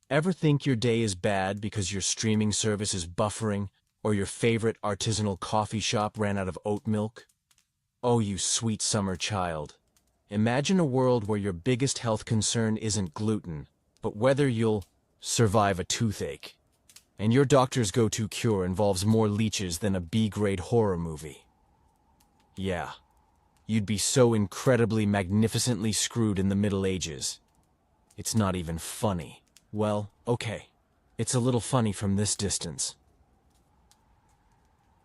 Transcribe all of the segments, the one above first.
Ever think your day is bad because your streaming service is buffering, or your favorite artisanal coffee shop ran out of oat milk? Oh, you sweet summer child. Imagine a world where your biggest health concern isn't gluten, but whether you'll survive a toothache. And your doctor's go-to cure involves more leeches than a B-grade horror movie. Yeah, you'd be so incredibly magnificently screwed in the Middle Ages. It's not even funny. Well, okay. It's a little funny from this distance.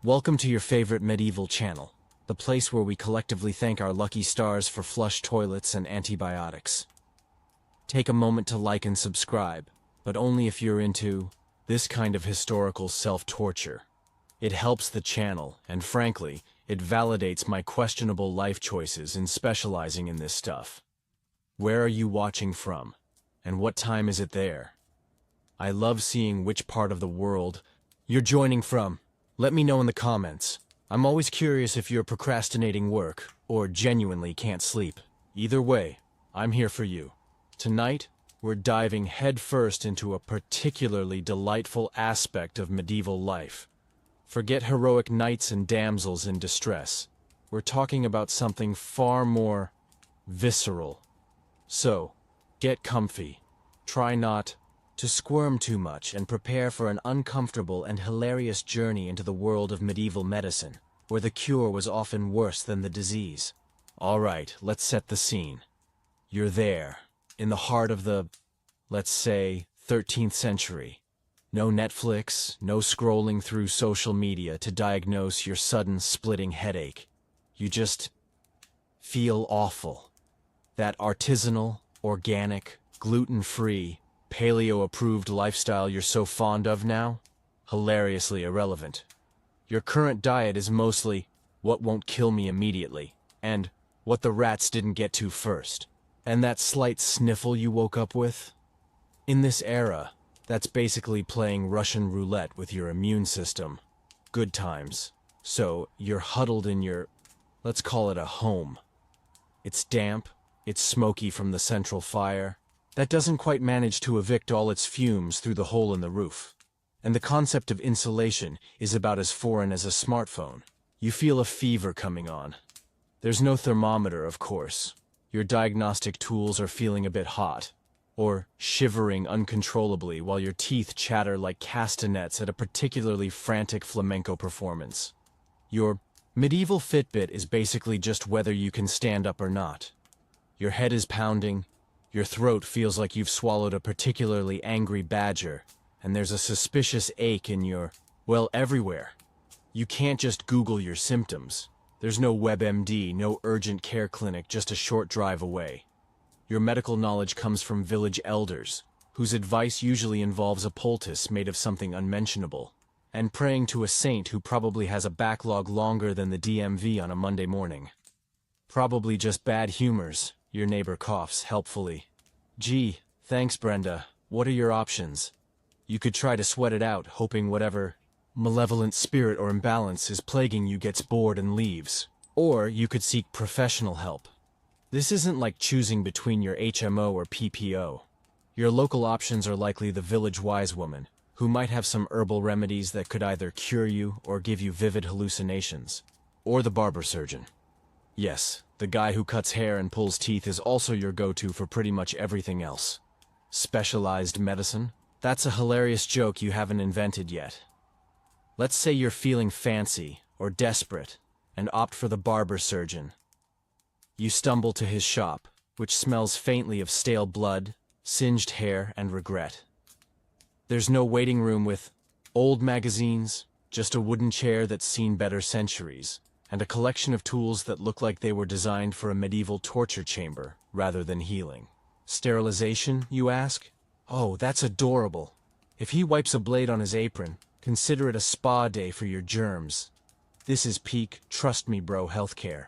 Welcome to your favorite medieval channel, the place where we collectively thank our lucky stars for flush toilets and antibiotics. Take a moment to like and subscribe, but only if you're into this kind of historical self-torture. It helps the channel, and frankly, it validates my questionable life choices in specializing in this stuff. Where are you watching from? And what time is it there? I love seeing which part of the world you're joining from. Let me know in the comments. I'm always curious if you're procrastinating work or genuinely can't sleep. Either way, I'm here for you. Tonight, we're diving headfirst into a particularly delightful aspect of medieval life. Forget heroic knights and damsels in distress. We're talking about something far more visceral. So, get comfy. Try not to squirm too much and prepare for an uncomfortable and hilarious journey into the world of medieval medicine, where the cure was often worse than the disease. All right, let's set the scene. You're there, in the heart of the, let's say, 13th century. No Netflix, no scrolling through social media to diagnose your sudden splitting headache. You just feel awful. That artisanal, organic, gluten-free, paleo-approved lifestyle you're so fond of now? Hilariously irrelevant. Your current diet is mostly what won't kill me immediately, and what the rats didn't get to first. And that slight sniffle you woke up with? In this era, that's basically playing Russian roulette with your immune system. Good times. So, you're huddled in your, let's call it a home. It's damp, it's smoky from the central fire. That doesn't quite manage to evict all its fumes through the hole in the roof. And the concept of insulation is about as foreign as a smartphone. You feel a fever coming on. There's no thermometer, of course. Your diagnostic tools are feeling a bit hot, or shivering uncontrollably while your teeth chatter like castanets at a particularly frantic flamenco performance. Your medieval Fitbit is basically just whether you can stand up or not. Your head is pounding, your throat feels like you've swallowed a particularly angry badger, and there's a suspicious ache in your, well, everywhere. You can't just Google your symptoms. There's no WebMD, no urgent care clinic just a short drive away. Your medical knowledge comes from village elders, whose advice usually involves a poultice made of something unmentionable, and praying to a saint who probably has a backlog longer than the DMV on a Monday morning. Probably just bad humors. Your neighbor coughs helpfully. Gee, thanks Brenda. What are your options? You could try to sweat it out, hoping whatever malevolent spirit or imbalance is plaguing you gets bored and leaves. Or you could seek professional help. This isn't like choosing between your HMO or PPO. Your local options are likely the village wise woman, who might have some herbal remedies that could either cure you or give you vivid hallucinations. Or the barber surgeon. Yes, the guy who cuts hair and pulls teeth is also your go-to for pretty much everything else. Specialized medicine? That's a hilarious joke you haven't invented yet. Let's say you're feeling fancy or desperate and opt for the barber surgeon. You stumble to his shop, which smells faintly of stale blood, singed hair, and regret. There's no waiting room with old magazines, just a wooden chair that's seen better centuries, and a collection of tools that look like they were designed for a medieval torture chamber rather than healing. Sterilization, you ask? Oh, that's adorable. If he wipes a blade on his apron, consider it a spa day for your germs. This is peak, trust me bro, healthcare.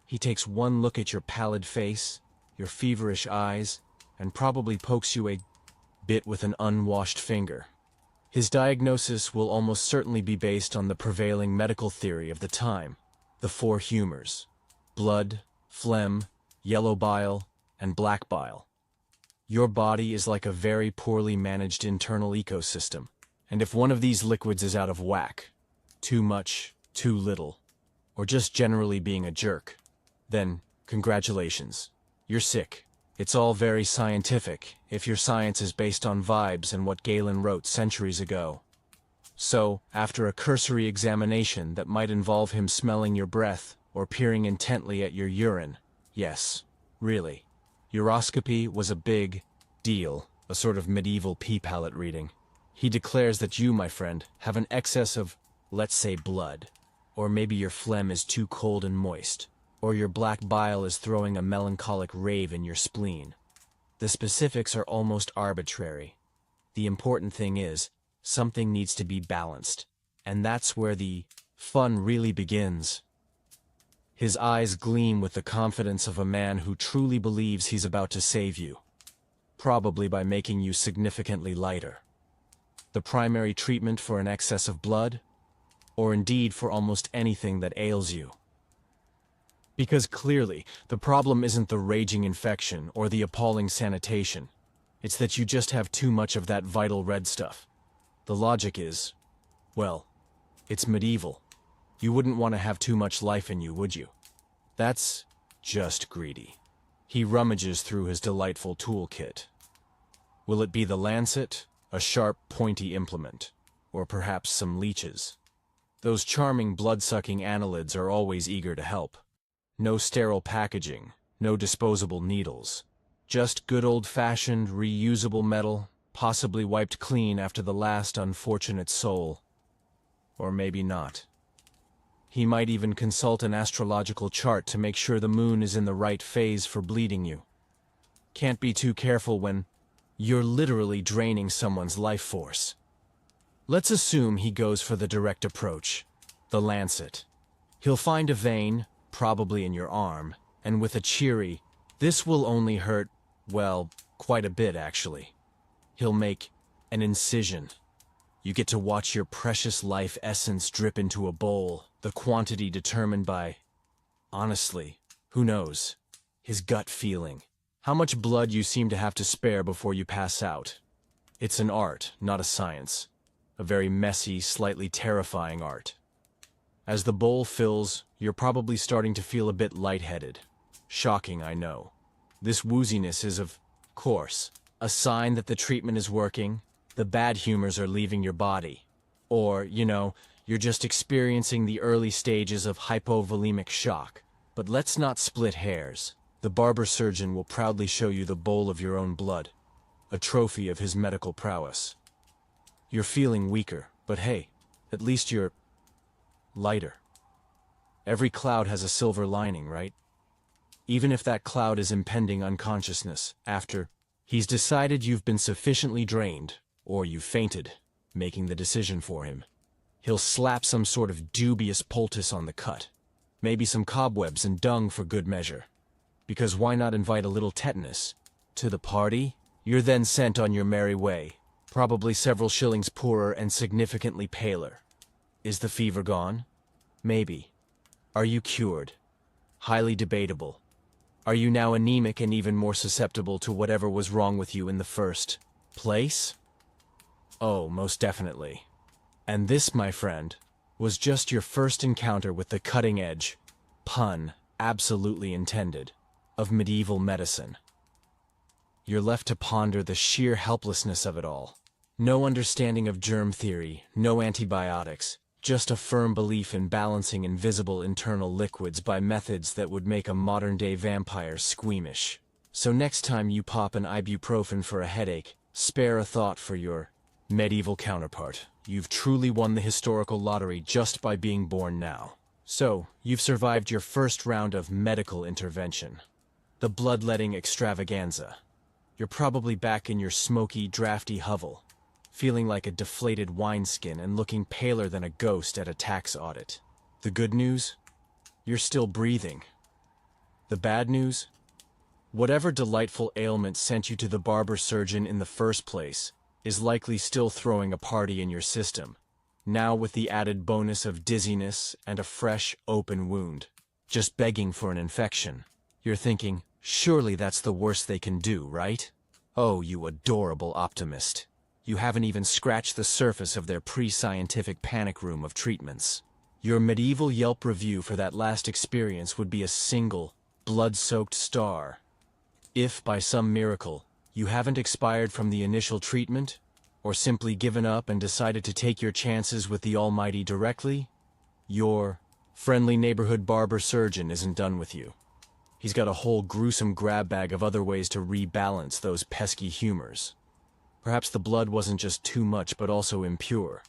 He takes one look at your pallid face, your feverish eyes, and probably pokes you a bit with an unwashed finger. His diagnosis will almost certainly be based on the prevailing medical theory of the time, the four humors: blood, phlegm, yellow bile, and black bile. Your body is like a very poorly managed internal ecosystem, and if one of these liquids is out of whack, too much, too little, or just generally being a jerk, then congratulations, you're sick. It's all very scientific, if your science is based on vibes and what Galen wrote centuries ago. So, after a cursory examination that might involve him smelling your breath or peering intently at your urine, yes, really, uroscopy was a big deal, a sort of medieval pea palette reading. He declares that you, my friend, have an excess of, let's say, blood, or maybe your phlegm is too cold and moist, or your black bile is throwing a melancholic rave in your spleen. The specifics are almost arbitrary. The important thing is, something needs to be balanced, and that's where the fun really begins. His eyes gleam with the confidence of a man who truly believes he's about to save you, probably by making you significantly lighter. The primary treatment for an excess of blood, or indeed for almost anything that ails you. Because clearly, the problem isn't the raging infection or the appalling sanitation. It's that you just have too much of that vital red stuff. The logic is, well, it's medieval. You wouldn't want to have too much life in you, would you? That's just greedy. He rummages through his delightful toolkit. Will it be the lancet, a sharp, pointy implement, or perhaps some leeches? Those charming blood-sucking annelids are always eager to help. No sterile packaging, no disposable needles. Just good old-fashioned, reusable metal, possibly wiped clean after the last unfortunate soul. Or maybe not. He might even consult an astrological chart to make sure the moon is in the right phase for bleeding you. Can't be too careful when you're literally draining someone's life force. Let's assume he goes for the direct approach, the lancet. He'll find a vein, probably in your arm, and with a cheery, "This will only hurt, well, quite a bit actually." He'll make an incision. You get to watch your precious life essence drip into a bowl, the quantity determined by, honestly, who knows, his gut feeling. How much blood you seem to have to spare before you pass out. It's an art, not a science. A very messy, slightly terrifying art. As the bowl fills, you're probably starting to feel a bit lightheaded. Shocking, I know. This wooziness is, of course, a sign that the treatment is working, the bad humors are leaving your body. Or, you're just experiencing the early stages of hypovolemic shock. But let's not split hairs. The barber surgeon will proudly show you the bowl of your own blood, a trophy of his medical prowess. You're feeling weaker, but hey, at least you're lighter. Every cloud has a silver lining, right? Even if that cloud is impending unconsciousness after he's decided you've been sufficiently drained, or you've fainted, making the decision for him. He'll slap some sort of dubious poultice on the cut. Maybe some cobwebs and dung for good measure. Because why not invite a little tetanus to the party? You're then sent on your merry way, probably several shillings poorer and significantly paler. Is the fever gone? Maybe. Are you cured? Highly debatable. Are you now anemic and even more susceptible to whatever was wrong with you in the first place? Oh, most definitely. And this, my friend, was just your first encounter with the cutting edge, pun absolutely intended, of medieval medicine. You're left to ponder the sheer helplessness of it all. No understanding of germ theory, no antibiotics, just a firm belief in balancing invisible internal liquids by methods that would make a modern-day vampire squeamish. So next time you pop an ibuprofen for a headache, spare a thought for your medieval counterpart. You've truly won the historical lottery just by being born now. So, you've survived your first round of medical intervention. The bloodletting extravaganza. You're probably back in your smoky, drafty hovel, feeling like a deflated wineskin and looking paler than a ghost at a tax audit. The good news? You're still breathing. The bad news? Whatever delightful ailment sent you to the barber surgeon in the first place is likely still throwing a party in your system, now with the added bonus of dizziness and a fresh, open wound, just begging for an infection. You're thinking, surely that's the worst they can do, right? Oh, you adorable optimist. You haven't even scratched the surface of their pre-scientific panic room of treatments. Your medieval Yelp review for that last experience would be a single, blood-soaked star. If, by some miracle, you haven't expired from the initial treatment, or simply given up and decided to take your chances with the Almighty directly, your friendly neighborhood barber surgeon isn't done with you. He's got a whole gruesome grab bag of other ways to rebalance those pesky humors. Perhaps the blood wasn't just too much but also impure.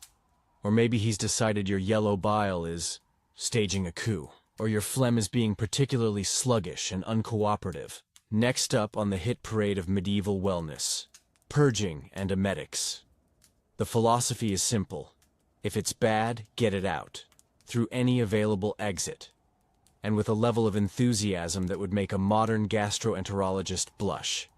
Or maybe he's decided your yellow bile is staging a coup, or your phlegm is being particularly sluggish and uncooperative. Next up on the hit parade of medieval wellness, purging and emetics. The philosophy is simple. If it's bad, get it out, through any available exit, and with a level of enthusiasm that would make a modern gastroenterologist blush.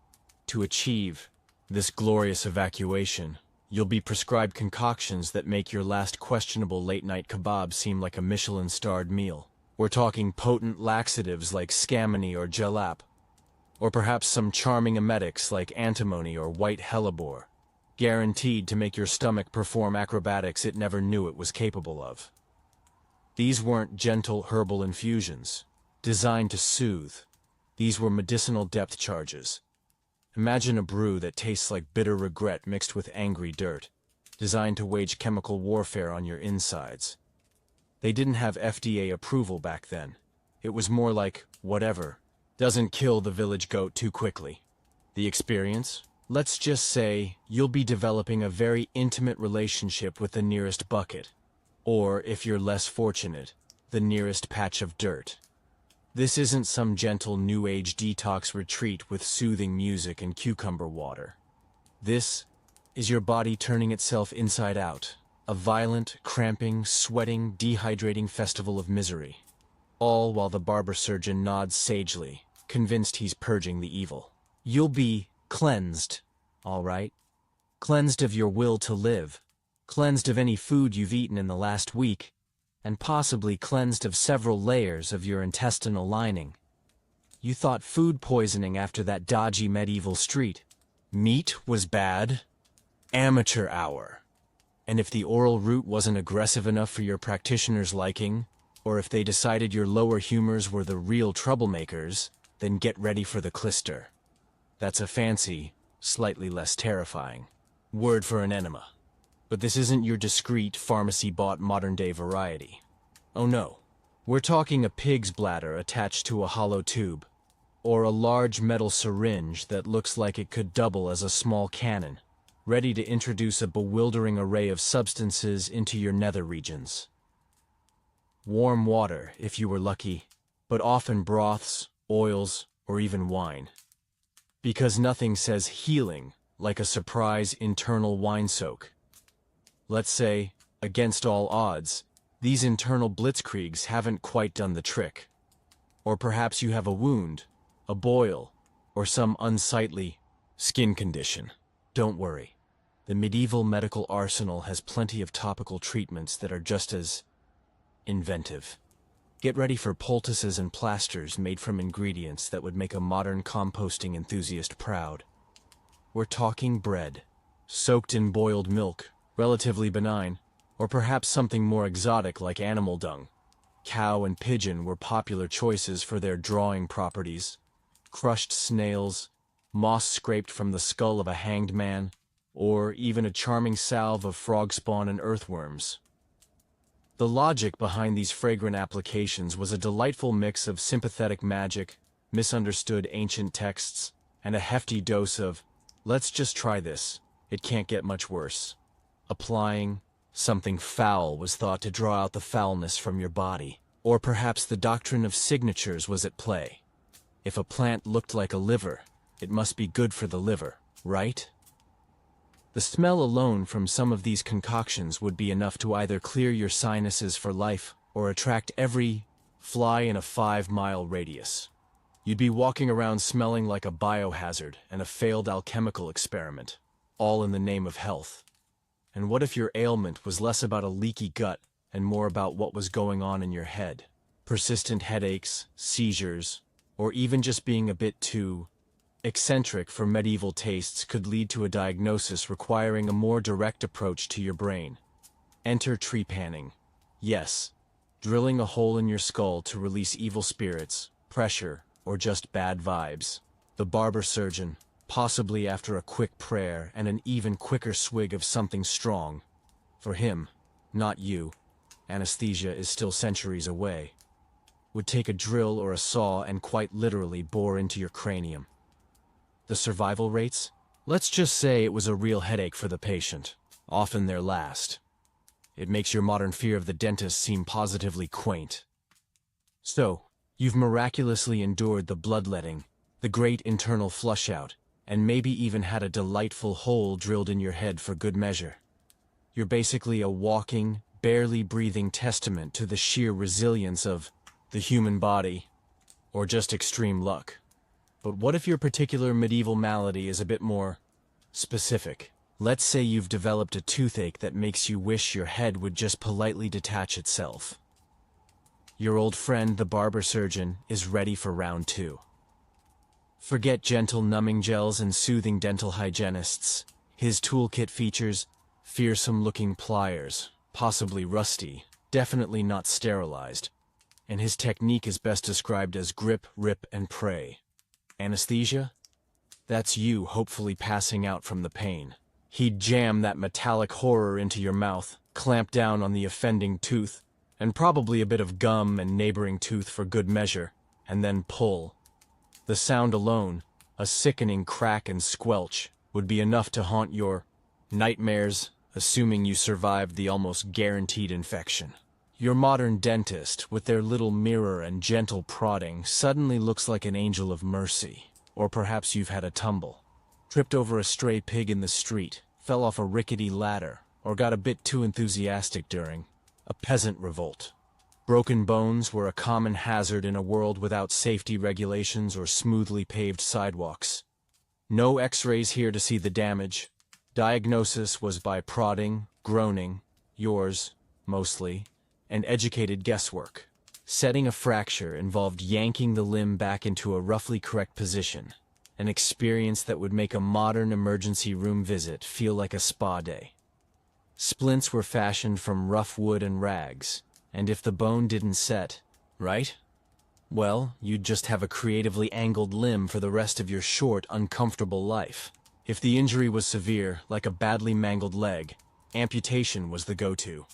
To achieve this glorious evacuation, you'll be prescribed concoctions that make your last questionable late-night kebab seem like a Michelin-starred meal. We're talking potent laxatives like scammony or jalap, or perhaps some charming emetics like antimony or white hellebore, guaranteed to make your stomach perform acrobatics it never knew it was capable of. These weren't gentle herbal infusions, designed to soothe. These were medicinal depth charges. Imagine a brew that tastes like bitter regret mixed with angry dirt, designed to wage chemical warfare on your insides. They didn't have FDA approval back then. It was more like, whatever, doesn't kill the village goat too quickly. The experience? Let's just say you'll be developing a very intimate relationship with the nearest bucket, or, if you're less fortunate, the nearest patch of dirt. This isn't some gentle New Age detox retreat with soothing music and cucumber water. This is your body turning itself inside out, a violent, cramping, sweating, dehydrating festival of misery. All while the barber surgeon nods sagely, convinced he's purging the evil. You'll be cleansed, all right? Cleansed of your will to live, cleansed of any food you've eaten in the last week, and possibly cleansed of several layers of your intestinal lining. You thought food poisoning after that dodgy medieval street. Meat was bad. Amateur hour. And if the oral route wasn't aggressive enough for your practitioner's liking, or if they decided your lower humors were the real troublemakers, then get ready for the clister. That's a fancy, slightly less terrifying word for an enema. But this isn't your discreet, pharmacy-bought modern-day variety. Oh no. We're talking a pig's bladder attached to a hollow tube, or a large metal syringe that looks like it could double as a small cannon, ready to introduce a bewildering array of substances into your nether regions. Warm water, if you were lucky, but often broths, oils, or even wine. Because nothing says healing like a surprise internal wine soak. Let's say, against all odds, these internal blitzkriegs haven't quite done the trick. Or perhaps you have a wound, a boil, or some unsightly skin condition. Don't worry. The medieval medical arsenal has plenty of topical treatments that are just as inventive. Get ready for poultices and plasters made from ingredients that would make a modern composting enthusiast proud. We're talking bread, soaked in boiled milk, relatively benign, or perhaps something more exotic like animal dung. Cow and pigeon were popular choices for their drawing properties. Crushed snails, moss scraped from the skull of a hanged man, or even a charming salve of frog spawn and earthworms. The logic behind these fragrant applications was a delightful mix of sympathetic magic, misunderstood ancient texts, and a hefty dose of, let's just try this, it can't get much worse. Applying something foul was thought to draw out the foulness from your body, or perhaps the doctrine of signatures was at play. If a plant looked like a liver, it must be good for the liver, right? The smell alone from some of these concoctions would be enough to either clear your sinuses for life or attract every fly in a 5-mile radius. You'd be walking around smelling like a biohazard and a failed alchemical experiment, all in the name of health. And what if your ailment was less about a leaky gut and more about what was going on in your head? Persistent headaches, seizures, or even just being a bit too eccentric for medieval tastes could lead to a diagnosis requiring a more direct approach to your brain. Enter trepanning. Yes, drilling a hole in your skull to release evil spirits, pressure, or just bad vibes. The barber surgeon, possibly after a quick prayer and an even quicker swig of something strong. For him, not you, anesthesia is still centuries away, would take a drill or a saw and quite literally bore into your cranium. The survival rates? Let's just say it was a real headache for the patient, often their last. It makes your modern fear of the dentist seem positively quaint. So, you've miraculously endured the bloodletting, the great internal flush-out, and maybe even had a delightful hole drilled in your head for good measure. You're basically a walking, barely breathing testament to the sheer resilience of the human body, or just extreme luck. But what if your particular medieval malady is a bit more specific? Let's say you've developed a toothache that makes you wish your head would just politely detach itself. Your old friend, the barber surgeon, is ready for round 2. Forget gentle numbing gels and soothing dental hygienists. His toolkit features fearsome-looking pliers, possibly rusty, definitely not sterilized, and his technique is best described as grip, rip, and pray. Anesthesia? That's you hopefully passing out from the pain. He'd jam that metallic horror into your mouth, clamp down on the offending tooth, and probably a bit of gum and neighboring tooth for good measure, and then pull. The sound alone, a sickening crack and squelch, would be enough to haunt your nightmares, assuming you survived the almost guaranteed infection. Your modern dentist, with their little mirror and gentle prodding, suddenly looks like an angel of mercy. Or perhaps you've had a tumble, tripped over a stray pig in the street, fell off a rickety ladder, or got a bit too enthusiastic during a peasant revolt. Broken bones were a common hazard in a world without safety regulations or smoothly paved sidewalks. No x-rays here to see the damage. Diagnosis was by prodding, groaning, yours, mostly, and educated guesswork. Setting a fracture involved yanking the limb back into a roughly correct position, an experience that would make a modern emergency room visit feel like a spa day. Splints were fashioned from rough wood and rags, and if the bone didn't set, right? Well, you'd just have a creatively angled limb for the rest of your short, uncomfortable life. If the injury was severe, like a badly mangled leg, amputation was the go-to.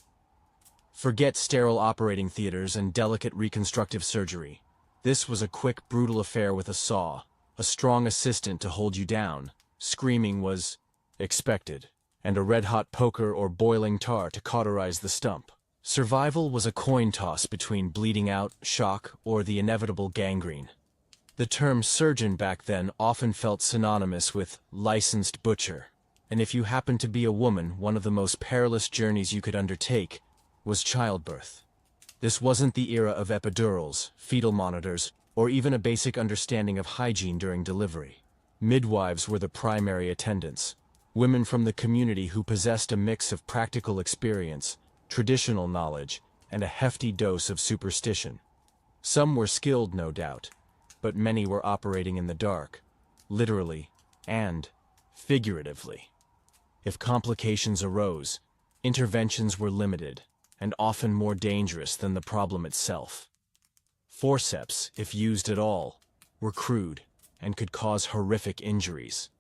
Forget sterile operating theaters and delicate reconstructive surgery. This was a quick, brutal affair with a saw, a strong assistant to hold you down. Screaming was expected, and a red-hot poker or boiling tar to cauterize the stump. Survival was a coin toss between bleeding out, shock, or the inevitable gangrene. The term surgeon back then often felt synonymous with licensed butcher, and if you happened to be a woman, one of the most perilous journeys you could undertake was childbirth. This wasn't the era of epidurals, fetal monitors, or even a basic understanding of hygiene during delivery. Midwives were the primary attendants, women from the community who possessed a mix of practical experience, traditional knowledge, and a hefty dose of superstition. Some were skilled, no doubt, but many were operating in the dark, literally and figuratively. If complications arose, interventions were limited, and often more dangerous than the problem itself. Forceps, if used at all, were crude and could cause horrific injuries.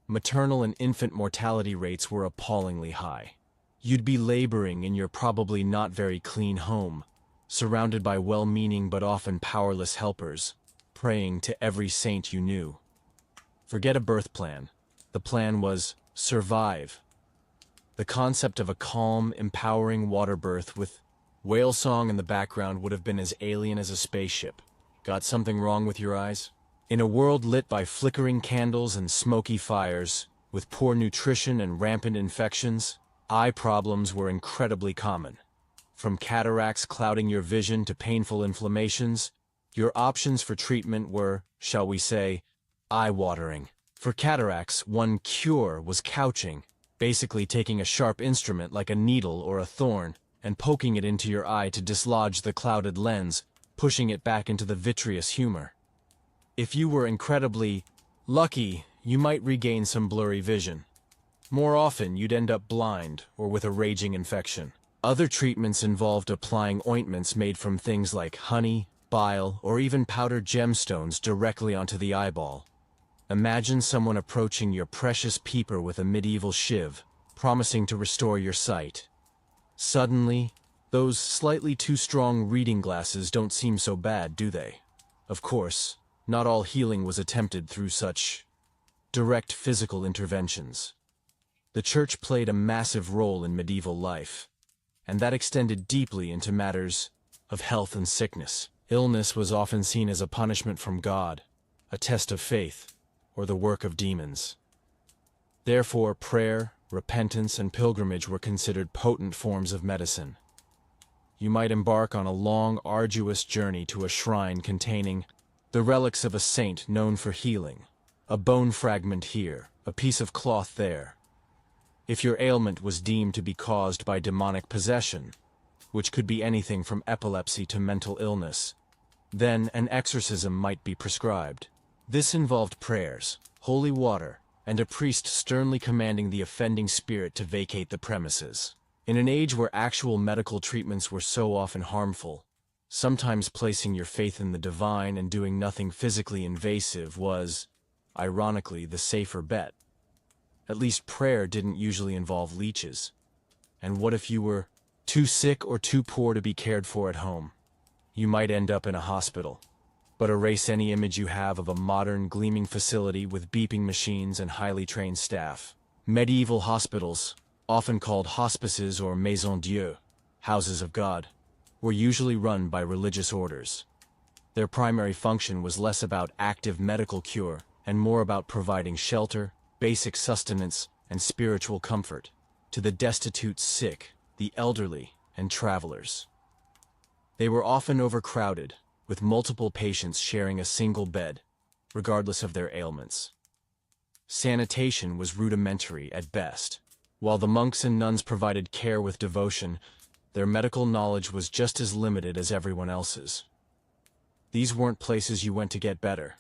Maternal and infant mortality rates were appallingly high. You'd be laboring in your probably not very clean home, surrounded by well-meaning but often powerless helpers, praying to every saint you knew. Forget a birth plan. The plan was survive. The concept of a calm, empowering water birth with whale song in the background would have been as alien as a spaceship. Got something wrong with your eyes? In a world lit by flickering candles and smoky fires, with poor nutrition and rampant infections, eye problems were incredibly common. From cataracts clouding your vision to painful inflammations, your options for treatment were, shall we say, eye-watering. For cataracts, one cure was couching, basically taking a sharp instrument like a needle or a thorn and poking it into your eye to dislodge the clouded lens, pushing it back into the vitreous humor. If you were incredibly Lucky, you might regain some blurry vision. More often, you'd end up blind or with a raging infection. Other treatments involved applying ointments made from things like honey, bile, or even powdered gemstones directly onto the eyeball. Imagine someone approaching your precious peeper with a medieval shiv, promising to restore your sight. Suddenly, those slightly too strong reading glasses don't seem so bad, do they? Of course, not all healing was attempted through such direct physical interventions. The church played a massive role in medieval life, and that extended deeply into matters of health and sickness. Illness was often seen as a punishment from God, a test of faith, or the work of demons. Therefore, prayer, repentance, and pilgrimage were considered potent forms of medicine. You might embark on a long, arduous journey to a shrine containing the relics of a saint known for healing, a bone fragment here, a piece of cloth there. If your ailment was deemed to be caused by demonic possession, which could be anything from epilepsy to mental illness, then an exorcism might be prescribed. This involved prayers, holy water, and a priest sternly commanding the offending spirit to vacate the premises. In an age where actual medical treatments were so often harmful, sometimes placing your faith in the divine and doing nothing physically invasive was, ironically, the safer bet. At least prayer didn't usually involve leeches. And what if you were too sick or too poor to be cared for at home? You might end up in a hospital. But erase any image you have of a modern, gleaming facility with beeping machines and highly trained staff. Medieval hospitals, often called hospices or maisons Dieu, houses of God, were usually run by religious orders. Their primary function was less about active medical cure and more about providing shelter, basic sustenance, and spiritual comfort to the destitute sick, the elderly, and travelers. They were often overcrowded, with multiple patients sharing a single bed, regardless of their ailments. Sanitation was rudimentary at best. While the monks and nuns provided care with devotion, their medical knowledge was just as limited as everyone else's. These weren't places you went to get better.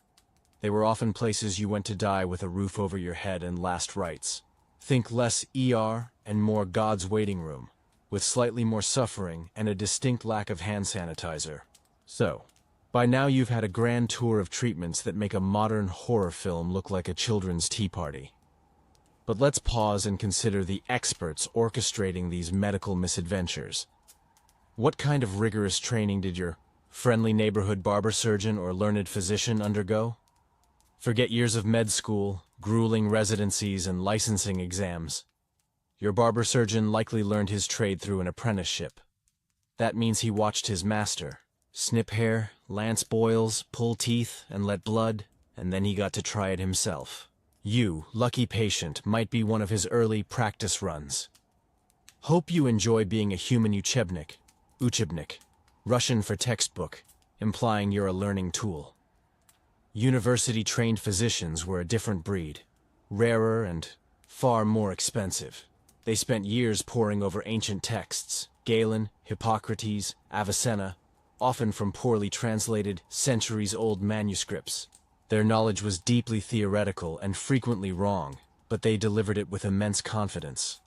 They were often places you went to die with a roof over your head and last rites. Think less ER and more God's waiting room, with slightly more suffering and a distinct lack of hand sanitizer. So, by now you've had a grand tour of treatments that make a modern horror film look like a children's tea party. But let's pause and consider the experts orchestrating these medical misadventures. What kind of rigorous training did your friendly neighborhood barber surgeon or learned physician undergo? Forget years of med school, grueling residencies, and licensing exams. Your barber surgeon likely learned his trade through an apprenticeship. That means he watched his master snip hair, lance boils, pull teeth, and let blood, and then he got to try it himself. You, lucky patient, might be one of his early practice runs. Hope you enjoy being a human uchebnik, Russian for textbook, implying you're a learning tool. University-trained physicians were a different breed, rarer and far more expensive. They spent years poring over ancient texts, Galen, Hippocrates, Avicenna, often from poorly translated, centuries-old manuscripts. Their knowledge was deeply theoretical and frequently wrong, but they delivered it with immense confidence.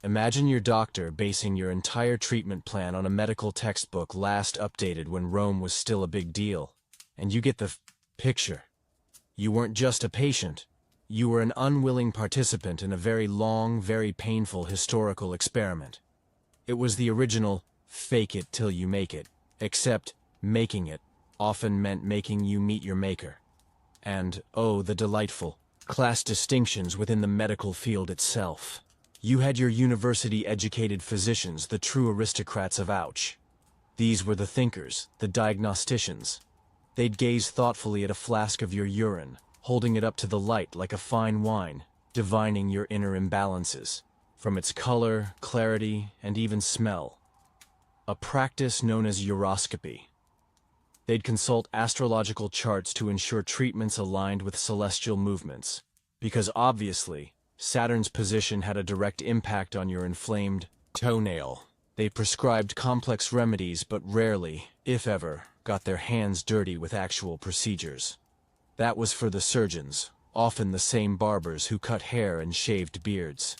Imagine your doctor basing your entire treatment plan on a medical textbook last updated when Rome was still a big deal, and you get the picture. You weren't just a patient. You were an unwilling participant in a very long, very painful historical experiment. It was the original fake it till you make it, except making it often meant making you meet your maker. And, oh, the delightful class distinctions within the medical field itself. You had your university-educated physicians, the true aristocrats of Ouch. These were the thinkers, the diagnosticians. They'd gaze thoughtfully at a flask of your urine, holding it up to the light like a fine wine, divining your inner imbalances, from its color, clarity, and even smell. A practice known as uroscopy. They'd consult astrological charts to ensure treatments aligned with celestial movements, because obviously, Saturn's position had a direct impact on your inflamed toenail. They prescribed complex remedies but rarely, if ever, got their hands dirty with actual procedures. That was for the surgeons, often the same barbers who cut hair and shaved beards.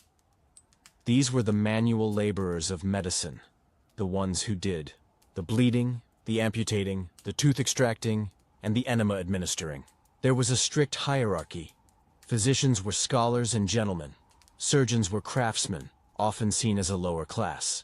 These were the manual laborers of medicine, the ones who did the bleeding, the amputating, the tooth extracting, and the enema administering. There was a strict hierarchy. Physicians were scholars and gentlemen. Surgeons were craftsmen, often seen as a lower class.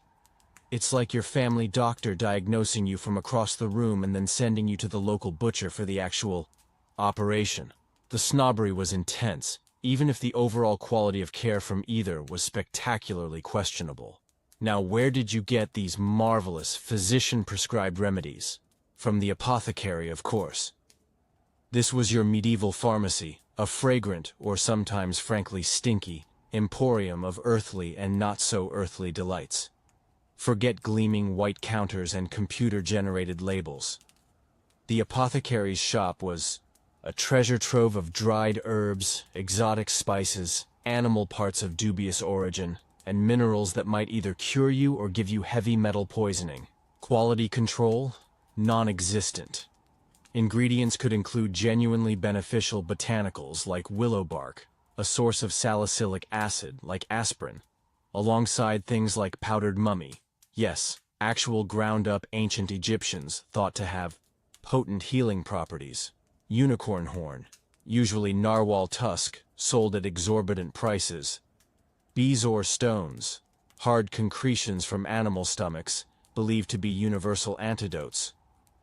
It's like your family doctor diagnosing you from across the room and then sending you to the local butcher for the actual operation. The snobbery was intense, even if the overall quality of care from either was spectacularly questionable. Now, where did you get these marvelous physician-prescribed remedies? From the apothecary, of course. This was your medieval pharmacy, a fragrant, or sometimes frankly stinky, emporium of earthly and not-so-earthly delights. Forget gleaming white counters and computer-generated labels. The apothecary's shop was a treasure trove of dried herbs, exotic spices, animal parts of dubious origin, and minerals that might either cure you or give you heavy metal poisoning. Quality control? Non-existent. Ingredients could include genuinely beneficial botanicals like willow bark, a source of salicylic acid like aspirin, alongside things like powdered mummy. Yes, actual ground-up ancient Egyptians thought to have potent healing properties. Unicorn horn, usually narwhal tusk, sold at exorbitant prices. Bezoar stones, hard concretions from animal stomachs, believed to be universal antidotes.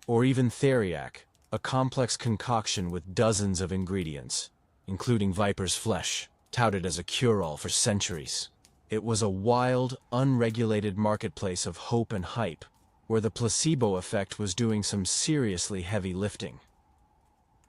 Or even theriac, a complex concoction with dozens of ingredients, including viper's flesh, touted as a cure-all for centuries. It was a wild, unregulated marketplace of hope and hype, where the placebo effect was doing some seriously heavy lifting.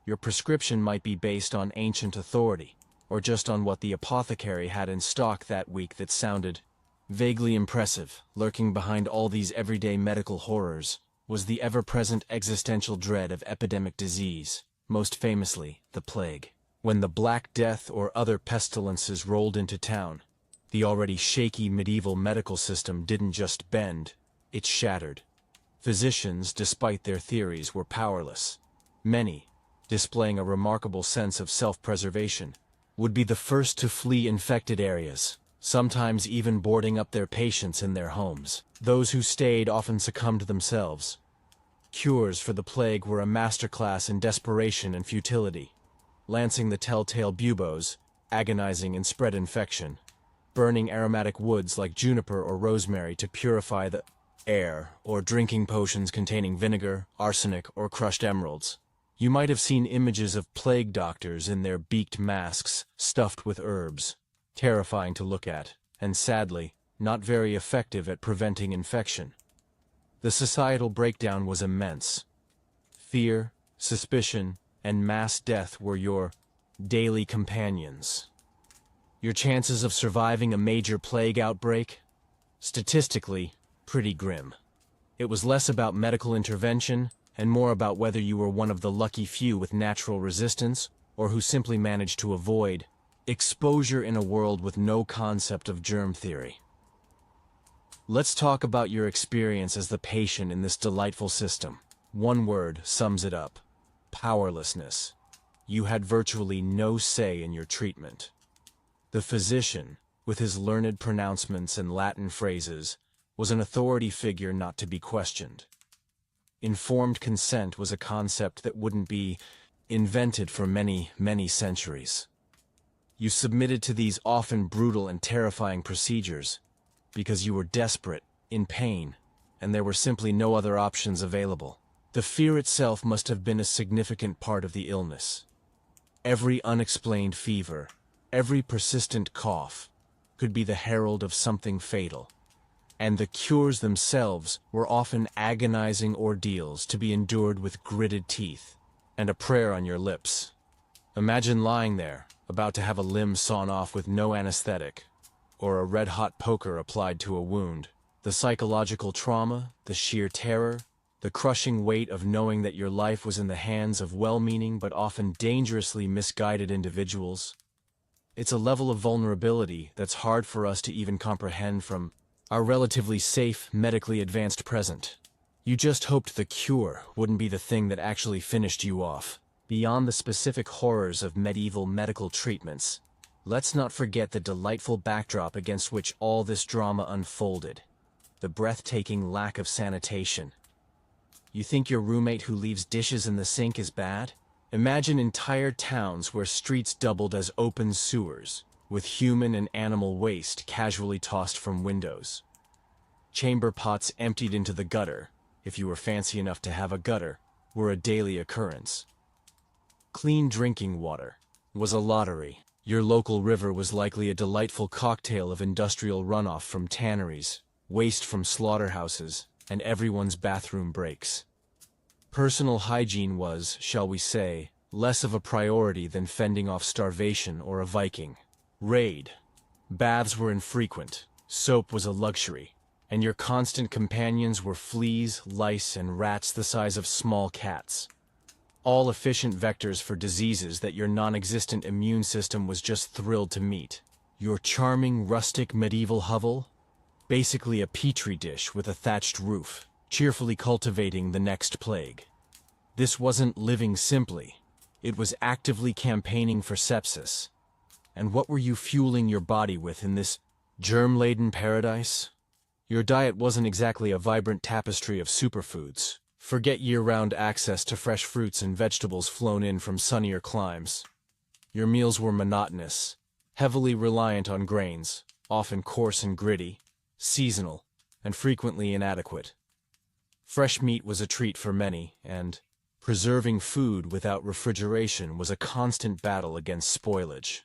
Your prescription might be based on ancient authority, or just on what the apothecary had in stock that week that sounded vaguely impressive. Lurking behind all these everyday medical horrors was the ever-present existential dread of epidemic disease, most famously, the plague. When the Black Death or other pestilences rolled into town, the already shaky medieval medical system didn't just bend, it shattered. Physicians, despite their theories, were powerless. Many, displaying a remarkable sense of self-preservation, would be the first to flee infected areas, sometimes even boarding up their patients in their homes. Those who stayed often succumbed themselves. Cures for the plague were a masterclass in desperation and futility, lancing the telltale buboes, agonizing in spread infection, burning aromatic woods like juniper or rosemary to purify the air, or drinking potions containing vinegar, arsenic, or crushed emeralds. You might have seen images of plague doctors in their beaked masks, stuffed with herbs, terrifying to look at, and sadly, not very effective at preventing infection. The societal breakdown was immense. Fear, suspicion, and mass death were your daily companions. Your chances of surviving a major plague outbreak? Statistically, pretty grim. It was less about medical intervention and more about whether you were one of the lucky few with natural resistance or who simply managed to avoid exposure in a world with no concept of germ theory. Let's talk about your experience as the patient in this delightful system. One word sums it up: powerlessness. You had virtually no say in your treatment. The physician, with his learned pronouncements and Latin phrases, was an authority figure not to be questioned. Informed consent was a concept that wouldn't be invented for many, many centuries. You submitted to these often brutal and terrifying procedures because you were desperate, in pain, and there were simply no other options available. The fear itself must have been a significant part of the illness. Every unexplained fever, every persistent cough, could be the herald of something fatal. And the cures themselves were often agonizing ordeals to be endured with gritted teeth and a prayer on your lips. Imagine lying there, about to have a limb sawn off with no anesthetic, or a red-hot poker applied to a wound. The psychological trauma, the sheer terror, the crushing weight of knowing that your life was in the hands of well-meaning but often dangerously misguided individuals. It's a level of vulnerability that's hard for us to even comprehend from our relatively safe, medically advanced present. You just hoped the cure wouldn't be the thing that actually finished you off, Beyond the specific horrors of medieval medical treatments, let's not forget the delightful backdrop against which all this drama unfolded: the breathtaking lack of sanitation. You think your roommate who leaves dishes in the sink is bad? Imagine entire towns where streets doubled as open sewers, with human and animal waste casually tossed from windows. Chamber pots emptied into the gutter, if you were fancy enough to have a gutter, were a daily occurrence. Clean drinking water was a lottery. Your local river was likely a delightful cocktail of industrial runoff from tanneries, waste from slaughterhouses, and everyone's bathroom breaks. Personal hygiene was, shall we say, less of a priority than fending off starvation or a Viking raid. Baths were infrequent, soap was a luxury, and your constant companions were fleas, lice, and rats the size of small cats. All efficient vectors for diseases that your non-existent immune system was just thrilled to meet. Your charming rustic medieval hovel? Basically a petri dish with a thatched roof, cheerfully cultivating the next plague. This wasn't living simply. It was actively campaigning for sepsis. And what were you fueling your body with in this germ-laden paradise? Your diet wasn't exactly a vibrant tapestry of superfoods. Forget year-round access to fresh fruits and vegetables flown in from sunnier climes. Your meals were monotonous, heavily reliant on grains, often coarse and gritty, seasonal, and frequently inadequate. Fresh meat was a treat for many, and preserving food without refrigeration was a constant battle against spoilage.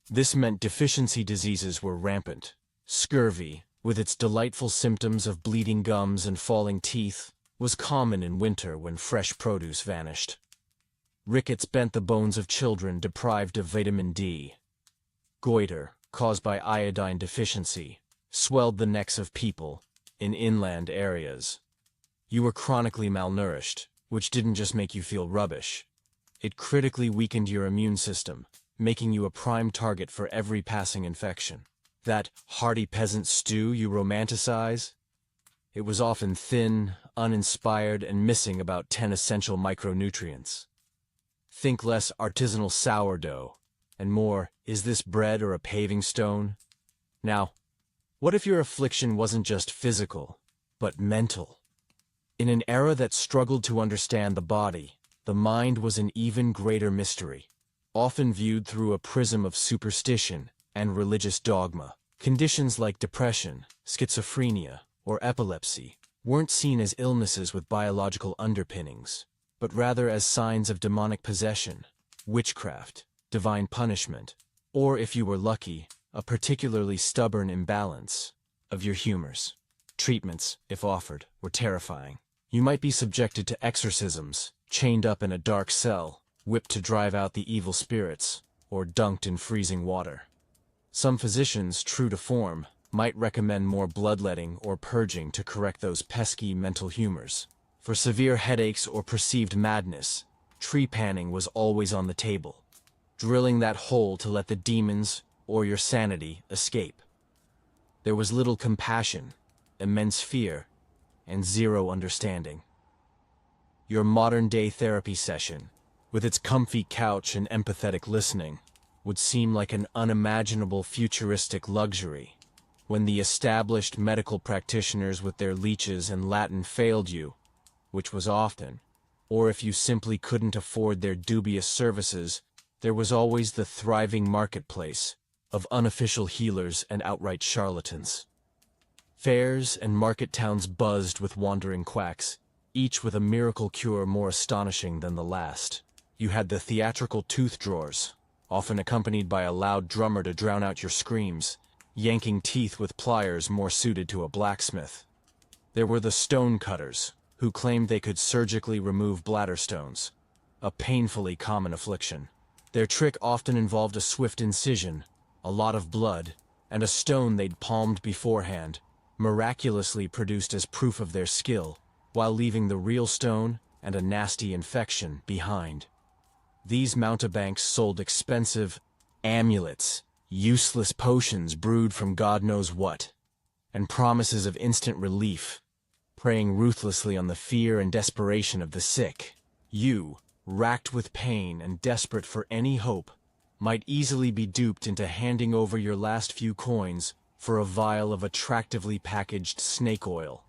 This meant deficiency diseases were rampant. Scurvy, with its delightful symptoms of bleeding gums and falling teeth, was common in winter when fresh produce vanished. Rickets bent the bones of children deprived of vitamin D. Goiter, caused by iodine deficiency, swelled the necks of people in inland areas. You were chronically malnourished, which didn't just make you feel rubbish. It critically weakened your immune system, making you a prime target for every passing infection. That hearty peasant stew you romanticize? It was often thin, uninspired, and missing about 10 essential micronutrients. Think less artisanal sourdough, and more, is this bread or a paving stone? Now, what if your affliction wasn't just physical, but mental? In an era that struggled to understand the body, the mind was an even greater mystery, often viewed through a prism of superstition and religious dogma. Conditions like depression, schizophrenia, or epilepsy weren't seen as illnesses with biological underpinnings, but rather as signs of demonic possession, witchcraft, divine punishment, or, if you were lucky, a particularly stubborn imbalance of your humors. Treatments, if offered, were terrifying. You might be subjected to exorcisms, chained up in a dark cell, whipped to drive out the evil spirits, or dunked in freezing water. Some physicians, true to form, might recommend more bloodletting or purging to correct those pesky mental humors. For severe headaches or perceived madness, trepanning was always on the table, drilling that hole to let the demons or your sanity escape. There was little compassion, immense fear, and zero understanding. Your modern-day therapy session, with its comfy couch and empathetic listening, would seem like an unimaginable futuristic luxury. When the established medical practitioners with their leeches and Latin failed you, which was often, or if you simply couldn't afford their dubious services, there was always the thriving marketplace of unofficial healers and outright charlatans. Fairs and market towns buzzed with wandering quacks, each with a miracle cure more astonishing than the last. You had the theatrical tooth drawers, often accompanied by a loud drummer to drown out your screams, yanking teeth with pliers more suited to a blacksmith. There were the stone cutters, who claimed they could surgically remove bladder stones, a painfully common affliction. Their trick often involved a swift incision, a lot of blood, and a stone they'd palmed beforehand, miraculously produced as proof of their skill, while leaving the real stone and a nasty infection behind. These mountebanks sold expensive amulets, useless potions brewed from God knows what, and promises of instant relief, preying ruthlessly on the fear and desperation of the sick. You, racked with pain and desperate for any hope, might easily be duped into handing over your last few coins for a vial of attractively packaged snake oil.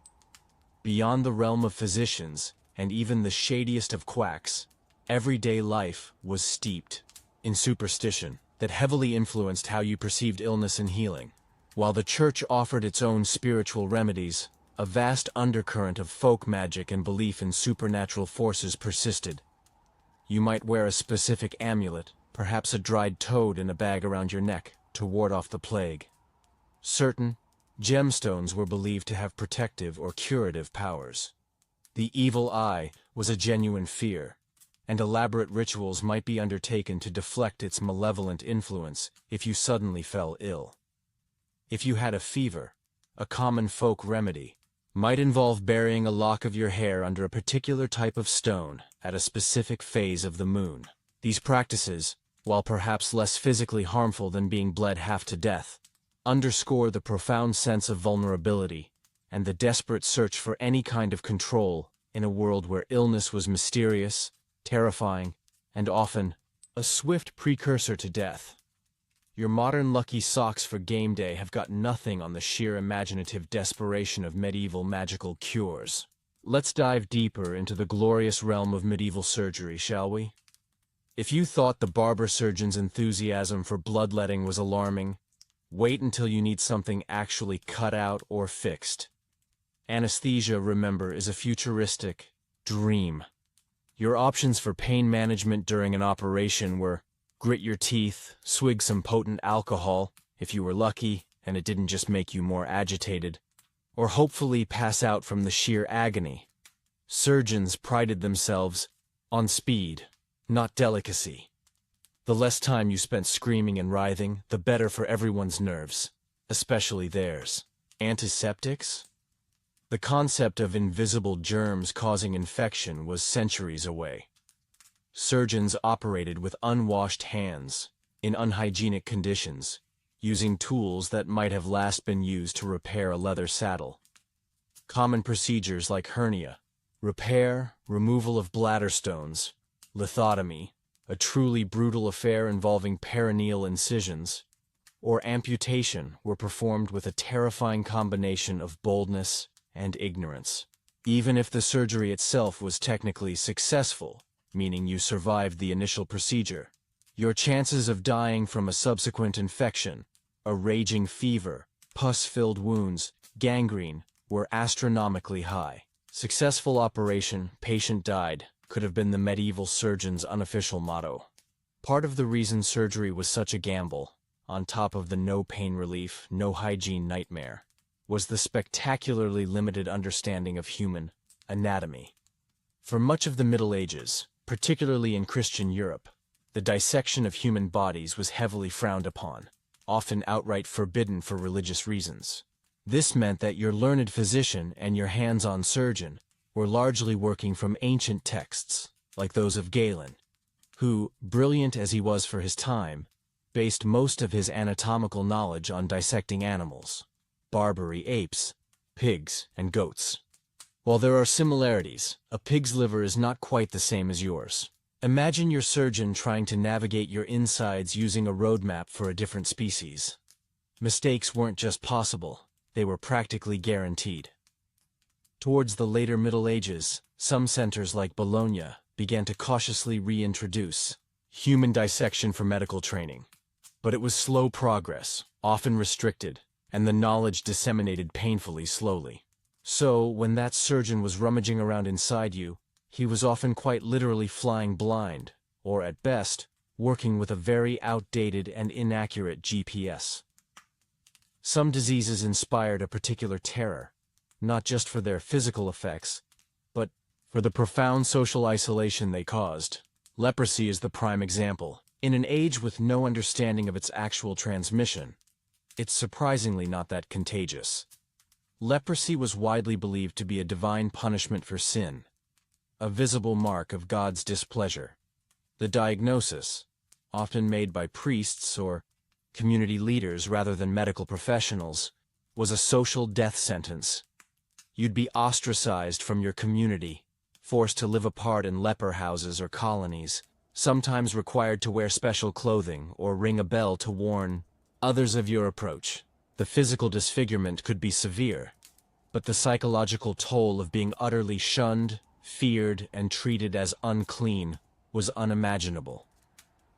Beyond the realm of physicians, and even the shadiest of quacks, everyday life was steeped in superstition that heavily influenced how you perceived illness and healing. While the church offered its own spiritual remedies, a vast undercurrent of folk magic and belief in supernatural forces persisted. You might wear a specific amulet, perhaps a dried toad in a bag around your neck, to ward off the plague. Certain gemstones were believed to have protective or curative powers. The evil eye was a genuine fear, and elaborate rituals might be undertaken to deflect its malevolent influence if you suddenly fell ill. If you had a fever, a common folk remedy might involve burying a lock of your hair under a particular type of stone at a specific phase of the moon. These practices, while perhaps less physically harmful than being bled half to death, underscore the profound sense of vulnerability and the desperate search for any kind of control in a world where illness was mysterious, terrifying, and often a swift precursor to death. Your modern lucky socks for game day have got nothing on the sheer imaginative desperation of medieval magical cures. Let's dive deeper into the glorious realm of medieval surgery, shall we? If you thought the barber surgeon's enthusiasm for bloodletting was alarming, wait until you need something actually cut out or fixed. Anesthesia, remember, is a futuristic dream. Your options for pain management during an operation were grit your teeth, swig some potent alcohol, if you were lucky and it didn't just make you more agitated, or hopefully pass out from the sheer agony. Surgeons prided themselves on speed, not delicacy. The less time you spent screaming and writhing, the better for everyone's nerves, especially theirs. Antiseptics? The concept of invisible germs causing infection was centuries away. Surgeons operated with unwashed hands, in unhygienic conditions, using tools that might have last been used to repair a leather saddle. Common procedures like hernia, repair, removal of bladder stones, lithotomy, a truly brutal affair involving perineal incisions, or amputation were performed with a terrifying combination of boldness and ignorance. Even if the surgery itself was technically successful, meaning you survived the initial procedure, your chances of dying from a subsequent infection, a raging fever, pus-filled wounds, gangrene, were astronomically high. Successful operation, patient died, could have been the medieval surgeon's unofficial motto. Part of the reason surgery was such a gamble, on top of the no pain relief, no hygiene nightmare, was the spectacularly limited understanding of human anatomy. For much of the Middle Ages, particularly in Christian Europe, the dissection of human bodies was heavily frowned upon, often outright forbidden for religious reasons. This meant that your learned physician and your hands-on surgeon were largely working from ancient texts, like those of Galen, who, brilliant as he was for his time, based most of his anatomical knowledge on dissecting animals, Barbary apes, pigs, and goats. While there are similarities, a pig's liver is not quite the same as yours. Imagine your surgeon trying to navigate your insides using a roadmap for a different species. Mistakes weren't just possible, they were practically guaranteed. Towards the later Middle Ages, some centers like Bologna began to cautiously reintroduce human dissection for medical training. But it was slow progress, often restricted, and the knowledge disseminated painfully slowly. So, when that surgeon was rummaging around inside you, he was often quite literally flying blind, or at best, working with a very outdated and inaccurate GPS. Some diseases inspired a particular terror, not just for their physical effects, but for the profound social isolation they caused. Leprosy is the prime example. In an age with no understanding of its actual transmission, it's surprisingly not that contagious. Leprosy was widely believed to be a divine punishment for sin, a visible mark of God's displeasure. The diagnosis, often made by priests or community leaders rather than medical professionals, was a social death sentence. You'd be ostracized from your community, forced to live apart in leper houses or colonies, sometimes required to wear special clothing or ring a bell to warn others of your approach. The physical disfigurement could be severe, but the psychological toll of being utterly shunned, feared, and treated as unclean was unimaginable.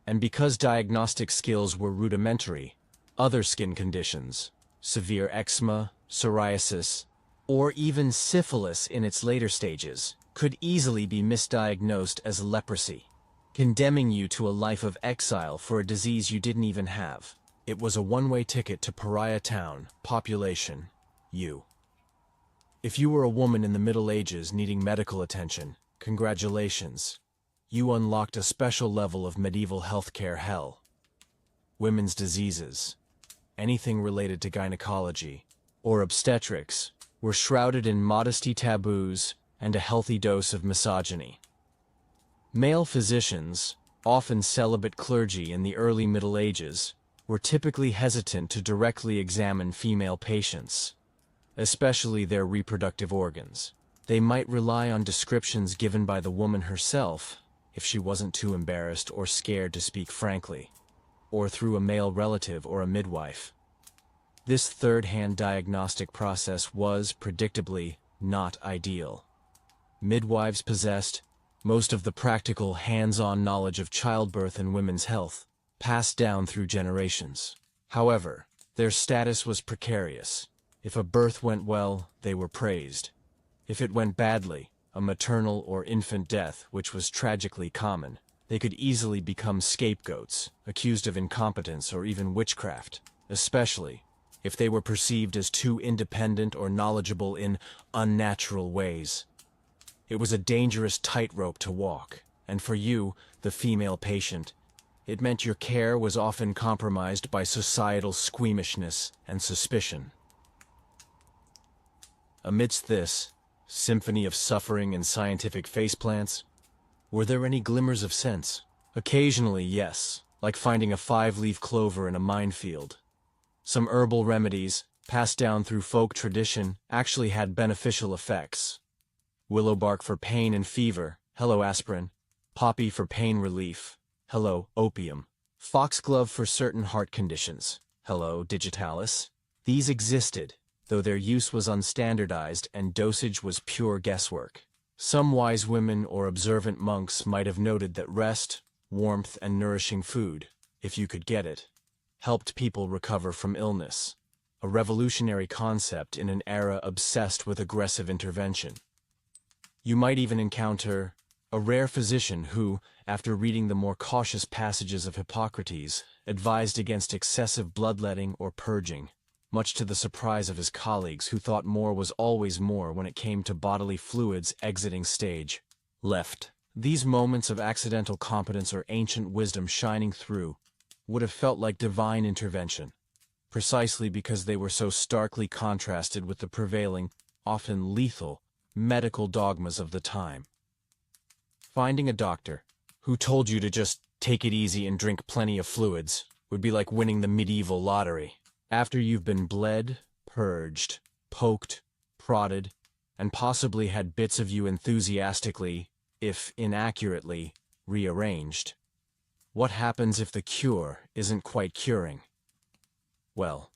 And because diagnostic skills were rudimentary, other skin conditions, severe eczema, psoriasis, or even syphilis in its later stages, could easily be misdiagnosed as leprosy, condemning you to a life of exile for a disease you didn't even have. It was a one-way ticket to pariah town, population, you. If you were a woman in the Middle Ages needing medical attention, congratulations. You unlocked a special level of medieval healthcare hell. Women's diseases, anything related to gynecology or obstetrics, were shrouded in modesty taboos and a healthy dose of misogyny. Male physicians, often celibate clergy in the early Middle Ages, were typically hesitant to directly examine female patients, especially their reproductive organs. They might rely on descriptions given by the woman herself, if she wasn't too embarrassed or scared to speak frankly, or through a male relative or a midwife. This third-hand diagnostic process was, predictably, not ideal. Midwives possessed most of the practical, hands-on knowledge of childbirth and women's health, passed down through generations. However, their status was precarious. If a birth went well, they were praised. If it went badly, a maternal or infant death, which was tragically common, they could easily become scapegoats, accused of incompetence or even witchcraft, especially if they were perceived as too independent or knowledgeable in unnatural ways. It was a dangerous tightrope to walk, and for you, the female patient, it meant your care was often compromised by societal squeamishness and suspicion. Amidst this symphony of suffering and scientific faceplants, were there any glimmers of sense? Occasionally, yes, like finding a 5-leaf clover in a minefield. Some herbal remedies, passed down through folk tradition, actually had beneficial effects. Willow bark for pain and fever, hello aspirin. Poppy for pain relief, hello opium. Foxglove for certain heart conditions, hello digitalis. These existed, though their use was unstandardized and dosage was pure guesswork. Some wise women or observant monks might have noted that rest, warmth, and nourishing food, if you could get it, helped people recover from illness, a revolutionary concept in an era obsessed with aggressive intervention. You might even encounter a rare physician who, after reading the more cautious passages of Hippocrates, advised against excessive bloodletting or purging, much to the surprise of his colleagues who thought more was always more when it came to bodily fluids exiting stage left. These moments of accidental competence or ancient wisdom shining through would have felt like divine intervention, precisely because they were so starkly contrasted with the prevailing, often lethal, medical dogmas of the time. Finding a doctor who told you to just take it easy and drink plenty of fluids would be like winning the medieval lottery. After you've been bled, purged, poked, prodded, and possibly had bits of you enthusiastically, if inaccurately, rearranged, what happens if the cure isn't quite curing? Well,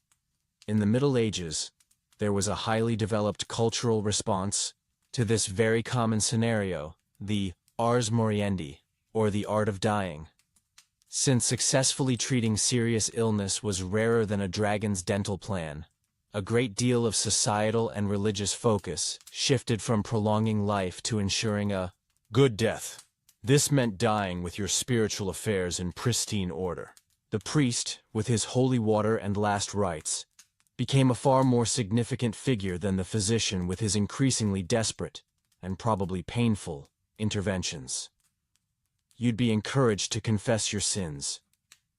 in the Middle Ages, there was a highly developed cultural response to this very common scenario, the ars moriendi, or the art of dying. Since successfully treating serious illness was rarer than a dragon's dental plan, a great deal of societal and religious focus shifted from prolonging life to ensuring a good death. This meant dying with your spiritual affairs in pristine order. The priest, with his holy water and last rites, became a far more significant figure than the physician with his increasingly desperate, and probably painful, interventions. You'd be encouraged to confess your sins,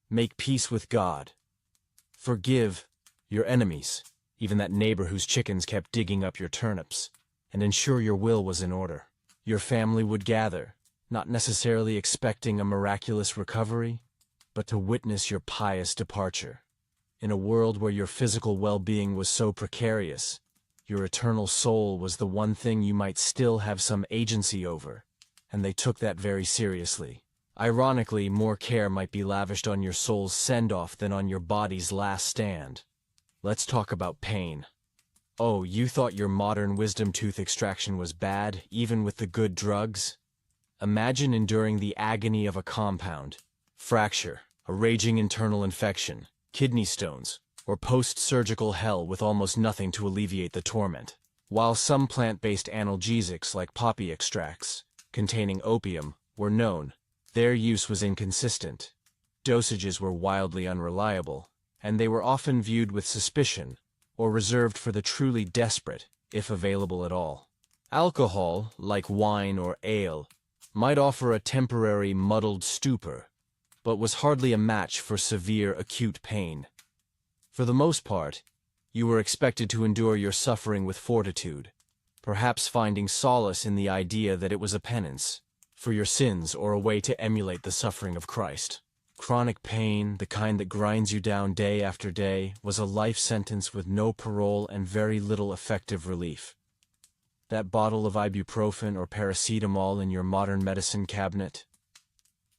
make peace with God, forgive your enemies, even that neighbor whose chickens kept digging up your turnips, and ensure your will was in order. Your family would gather, not necessarily expecting a miraculous recovery, but to witness your pious departure. In a world where your physical well-being was so precarious, Your eternal soul was the one thing you might still have some agency over, and they took that very seriously. Ironically, more care might be lavished on your soul's send-off than on your body's last stand. Let's talk about pain. Oh, you thought your modern wisdom tooth extraction was bad, even with the good drugs? Imagine enduring the agony of a compound fracture, a raging internal infection, kidney stones, or post-surgical hell with almost nothing to alleviate the torment. While some plant-based analgesics like poppy extracts, containing opium, were known, their use was inconsistent. Dosages were wildly unreliable, and they were often viewed with suspicion, or reserved for the truly desperate, if available at all. Alcohol, like wine or ale, might offer a temporary muddled stupor, but was hardly a match for severe acute pain. For the most part, you were expected to endure your suffering with fortitude, perhaps finding solace in the idea that it was a penance for your sins or a way to emulate the suffering of Christ. Chronic pain, the kind that grinds you down day after day, was a life sentence with no parole and very little effective relief. That bottle of ibuprofen or paracetamol in your modern medicine cabinet?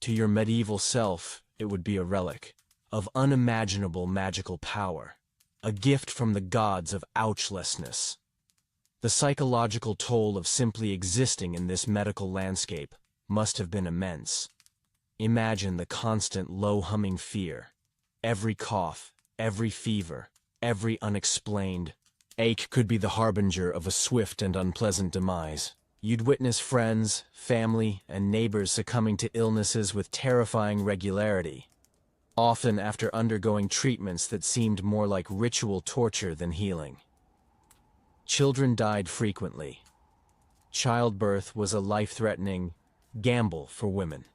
To your medieval self, it would be a relic of unimaginable magical power, a gift from the gods of ouchlessness. The psychological toll of simply existing in this medical landscape must have been immense. Imagine the constant low-humming fear. Every cough, every fever, every unexplained ache could be the harbinger of a swift and unpleasant demise. You'd witness friends, family, and neighbors succumbing to illnesses with terrifying regularity, often after undergoing treatments that seemed more like ritual torture than healing. Children died frequently. Childbirth was a life-threatening gamble for women.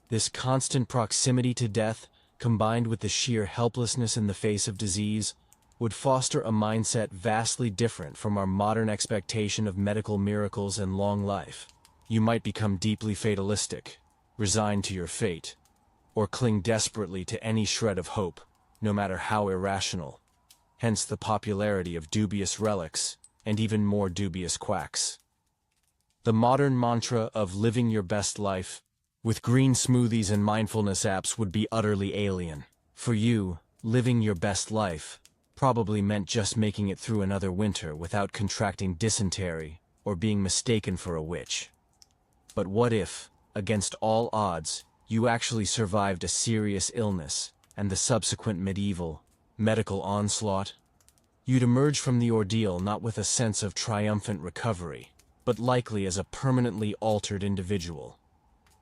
This constant proximity to death, combined with the sheer helplessness in the face of disease, would foster a mindset vastly different from our modern expectation of medical miracles and long life. You might become deeply fatalistic, resigned to your fate, or cling desperately to any shred of hope, no matter how irrational. Hence the popularity of dubious relics and even more dubious quacks. The modern mantra of living your best life with green smoothies and mindfulness apps would be utterly alien. For you, living your best life probably meant just making it through another winter without contracting dysentery or being mistaken for a witch. But what if, against all odds, you actually survived a serious illness and the subsequent medieval medical onslaught? You'd emerge from the ordeal not with a sense of triumphant recovery, but likely as a permanently altered individual.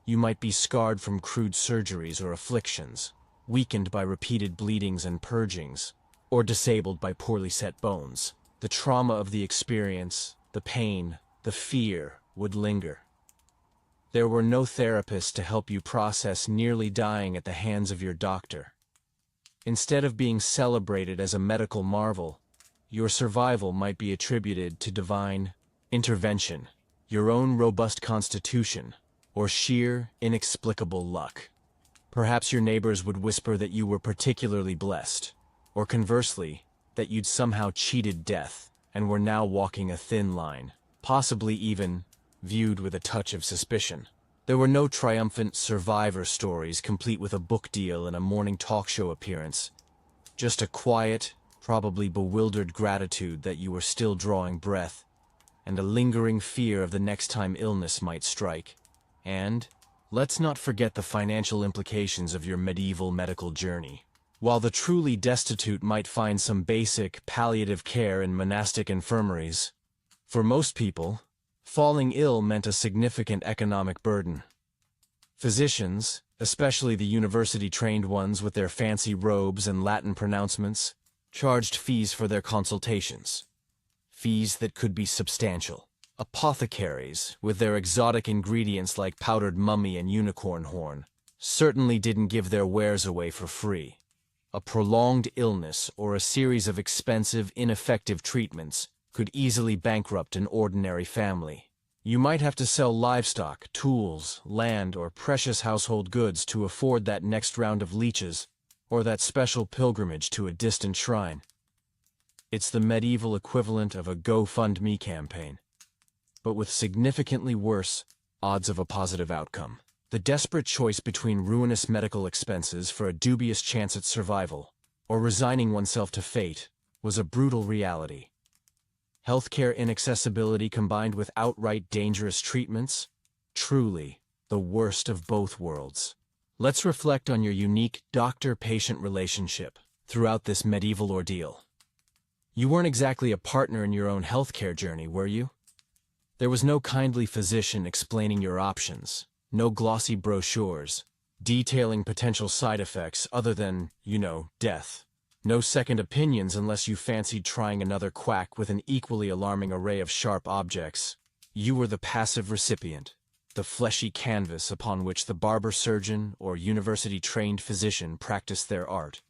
You might be scarred from crude surgeries or afflictions, weakened by repeated bleedings and purgings, or disabled by poorly set bones. The trauma of the experience, the pain, the fear would linger. There were no therapists to help you process nearly dying at the hands of your doctor. Instead of being celebrated as a medical marvel, your survival might be attributed to divine intervention, your own robust constitution, or sheer, inexplicable luck. Perhaps your neighbors would whisper that you were particularly blessed, or conversely, that you'd somehow cheated death and were now walking a thin line, possibly even viewed with a touch of suspicion. There were no triumphant survivor stories complete with a book deal and a morning talk show appearance, just a quiet, probably bewildered gratitude that you were still drawing breath, and a lingering fear of the next time illness might strike. And let's not forget the financial implications of your medieval medical journey. While the truly destitute might find some basic palliative care in monastic infirmaries, for most people, falling ill meant a significant economic burden. Physicians, especially the university-trained ones with their fancy robes and Latin pronouncements, charged fees for their consultations. Fees that could be substantial. Apothecaries, with their exotic ingredients like powdered mummy and unicorn horn, certainly didn't give their wares away for free. A prolonged illness or a series of expensive, ineffective treatments could easily bankrupt an ordinary family. You might have to sell livestock, tools, land, or precious household goods to afford that next round of leeches or that special pilgrimage to a distant shrine. It's the medieval equivalent of a GoFundMe campaign, but with significantly worse odds of a positive outcome. The desperate choice between ruinous medical expenses for a dubious chance at survival, or resigning oneself to fate, was a brutal reality. Healthcare inaccessibility combined with outright dangerous treatments? Truly, the worst of both worlds. Let's reflect on your unique doctor-patient relationship throughout this medieval ordeal. You weren't exactly a partner in your own healthcare journey, were you? There was no kindly physician explaining your options, no glossy brochures, detailing potential side effects other than, death. No second opinions unless you fancied trying another quack with an equally alarming array of sharp objects. You were the passive recipient, the fleshy canvas upon which the barber surgeon or university-trained physician practiced their art.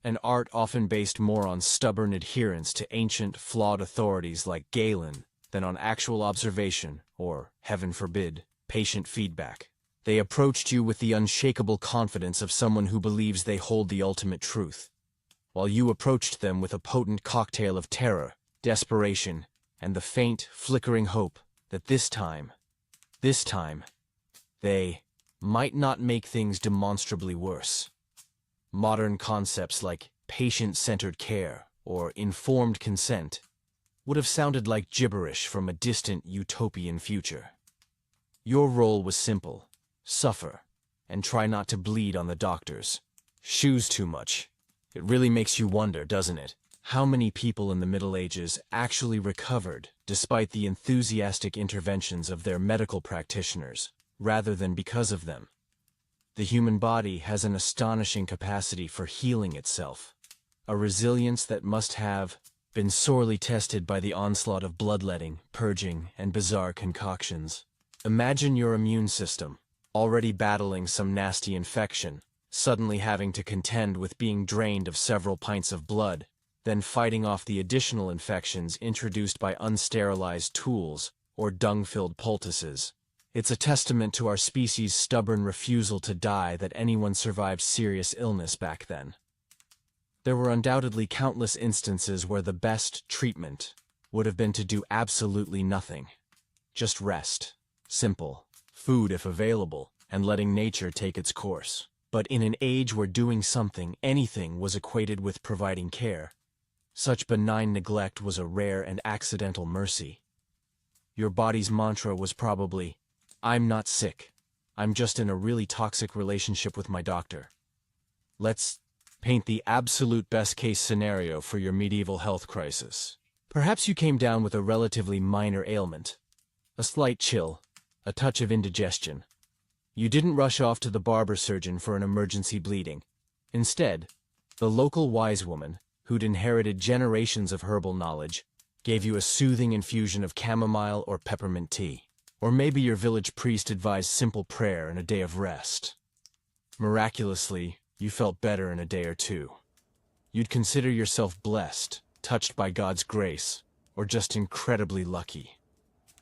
An art often based more on stubborn adherence to ancient, flawed authorities like Galen than on actual observation or, heaven forbid, patient feedback. They approached you with the unshakable confidence of someone who believes they hold the ultimate truth, while you approached them with a potent cocktail of terror, desperation, and the faint, flickering hope that this time, they might not make things demonstrably worse. Modern concepts like patient-centered care or informed consent would have sounded like gibberish from a distant utopian future. Your role was simple: suffer, and try not to bleed on the doctor's shoes too much. It really makes you wonder, doesn't it, how many people in the Middle Ages actually recovered despite the enthusiastic interventions of their medical practitioners, rather than because of them. The human body has an astonishing capacity for healing itself, a resilience that must have been sorely tested by the onslaught of bloodletting, purging, and bizarre concoctions. Imagine your immune system, already battling some nasty infection, suddenly having to contend with being drained of several pints of blood, then fighting off the additional infections introduced by unsterilized tools or dung-filled poultices. It's a testament to our species' stubborn refusal to die that anyone survived serious illness back then. There were undoubtedly countless instances where the best treatment would have been to do absolutely nothing. Just rest, simple, food if available, and letting nature take its course. But in an age where doing something, anything, was equated with providing care, such benign neglect was a rare and accidental mercy. Your body's mantra was probably, "I'm not sick. I'm just in a really toxic relationship with my doctor." Let's paint the absolute best-case scenario for your medieval health crisis. Perhaps you came down with a relatively minor ailment, a slight chill, a touch of indigestion. You didn't rush off to the barber surgeon for an emergency bleeding. Instead, the local wise woman, who'd inherited generations of herbal knowledge, gave you a soothing infusion of chamomile or peppermint tea. Or maybe your village priest advised simple prayer and a day of rest. Miraculously, you felt better in a day or two. You'd consider yourself blessed, touched by God's grace, or just incredibly lucky.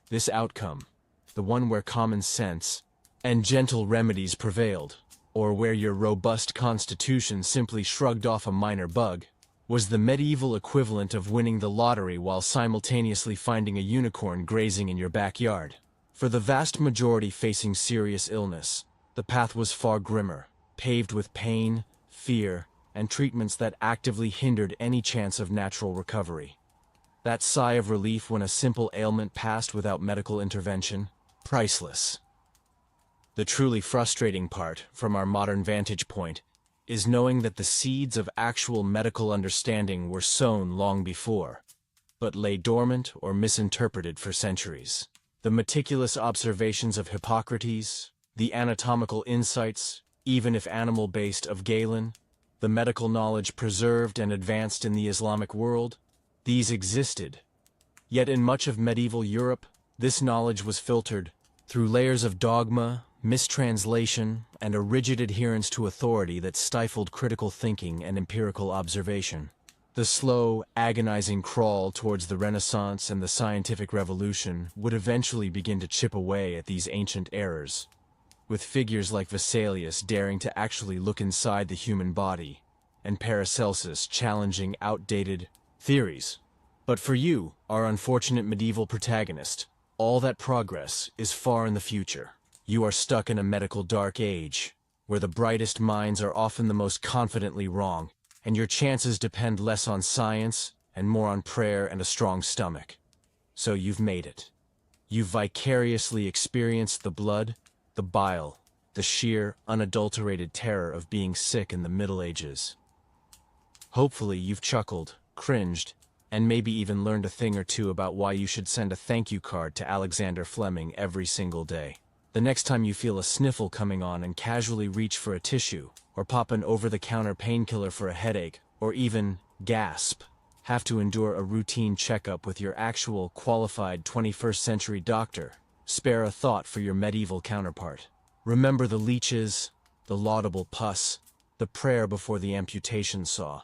This outcome, the one where common sense and gentle remedies prevailed, or where your robust constitution simply shrugged off a minor bug, was the medieval equivalent of winning the lottery while simultaneously finding a unicorn grazing in your backyard. For the vast majority facing serious illness, the path was far grimmer, paved with pain, fear, and treatments that actively hindered any chance of natural recovery. That sigh of relief when a simple ailment passed without medical intervention, priceless. The truly frustrating part, from our modern vantage point, is knowing that the seeds of actual medical understanding were sown long before, but lay dormant or misinterpreted for centuries. The meticulous observations of Hippocrates, the anatomical insights, even if animal-based, of Galen, the medical knowledge preserved and advanced in the Islamic world, these existed. Yet in much of medieval Europe, this knowledge was filtered through layers of dogma, mistranslation, and a rigid adherence to authority that stifled critical thinking and empirical observation. The slow, agonizing crawl towards the Renaissance and the scientific revolution would eventually begin to chip away at these ancient errors, with figures like Vesalius daring to actually look inside the human body, and Paracelsus challenging outdated Theories. But for you, our unfortunate medieval protagonist, all that progress is far in the future. You are stuck in a medical dark age, where the brightest minds are often the most confidently wrong, and your chances depend less on science and more on prayer and a strong stomach. So you've made it. You've vicariously experienced the blood, the bile, the sheer, unadulterated terror of being sick in the Middle Ages. Hopefully you've chuckled, cringed, and maybe even learned a thing or two about why you should send a thank you card to Alexander Fleming every single day. The next time you feel a sniffle coming on and casually reach for a tissue, or pop an over-the-counter painkiller for a headache, or even, gasp, have to endure a routine checkup with your actual, qualified 21st century doctor, spare a thought for your medieval counterpart. Remember the leeches, the laudable pus, the prayer before the amputation saw.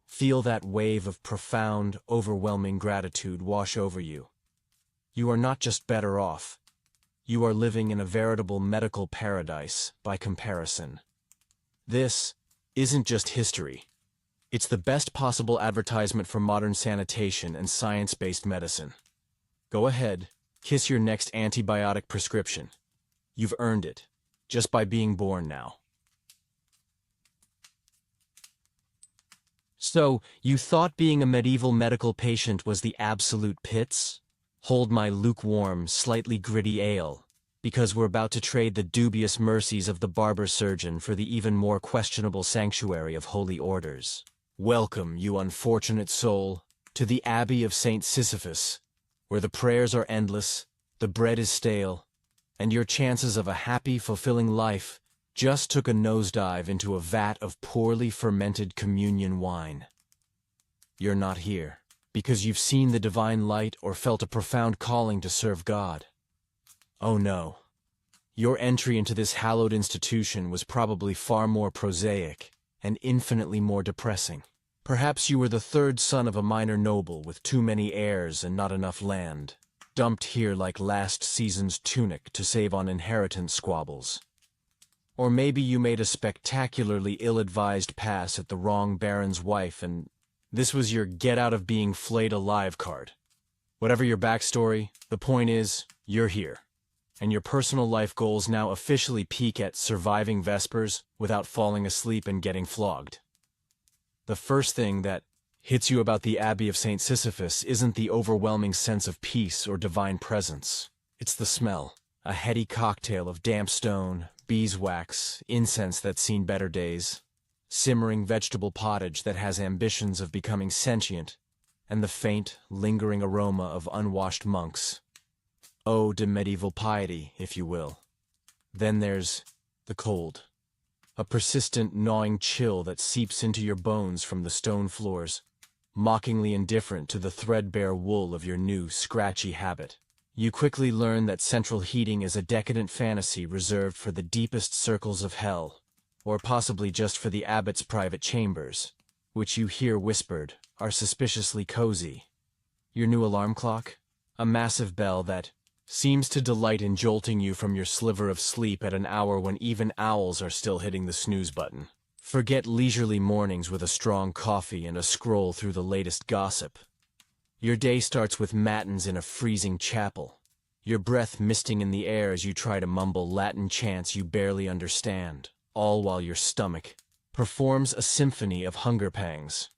Feel that wave of profound, overwhelming gratitude wash over you. You are not just better off. You are living in a veritable medical paradise by comparison. This isn't just history. It's the best possible advertisement for modern sanitation and science-based medicine. Go ahead, kiss your next antibiotic prescription. You've earned it, just by being born now. So, you thought being a medieval medical patient was the absolute pits? Hold my lukewarm, slightly gritty ale, because we're about to trade the dubious mercies of the barber surgeon for the even more questionable sanctuary of holy orders. Welcome, you unfortunate soul, to the Abbey of St. Sisyphus, where the prayers are endless, the bread is stale, and your chances of a happy, fulfilling life just took a nosedive into a vat of poorly fermented communion wine. You're not here because you've seen the divine light or felt a profound calling to serve God. Oh no. Your entry into this hallowed institution was probably far more prosaic and infinitely more depressing. Perhaps you were the third son of a minor noble with too many heirs and not enough land, dumped here like last season's tunic to save on inheritance squabbles. Or maybe you made a spectacularly ill-advised pass at the wrong baron's wife and this was your get-out-of-being-flayed-alive card. Whatever your backstory, the point is, you're here. And your personal life goals now officially peak at surviving Vespers without falling asleep and getting flogged. The first thing that hits you about the Abbey of St. Sisyphus isn't the overwhelming sense of peace or divine presence. It's the smell, a heady cocktail of damp stone, beeswax, incense that's seen better days, simmering vegetable pottage that has ambitions of becoming sentient, and the faint, lingering aroma of unwashed monks. Ode to medieval piety, if you will. Then there's the cold. A persistent, gnawing chill that seeps into your bones from the stone floors, mockingly indifferent to the threadbare wool of your new, scratchy habit. You quickly learn that central heating is a decadent fantasy reserved for the deepest circles of hell, or possibly just for the abbot's private chambers, which you hear whispered are suspiciously cozy. Your new alarm clock? A massive bell that seems to delight in jolting you from your sliver of sleep at an hour when even owls are still hitting the snooze button. Forget leisurely mornings with a strong coffee and a scroll through the latest gossip. Your day starts with matins in a freezing chapel, your breath misting in the air as you try to mumble Latin chants you barely understand, all while your stomach performs a symphony of hunger pangs.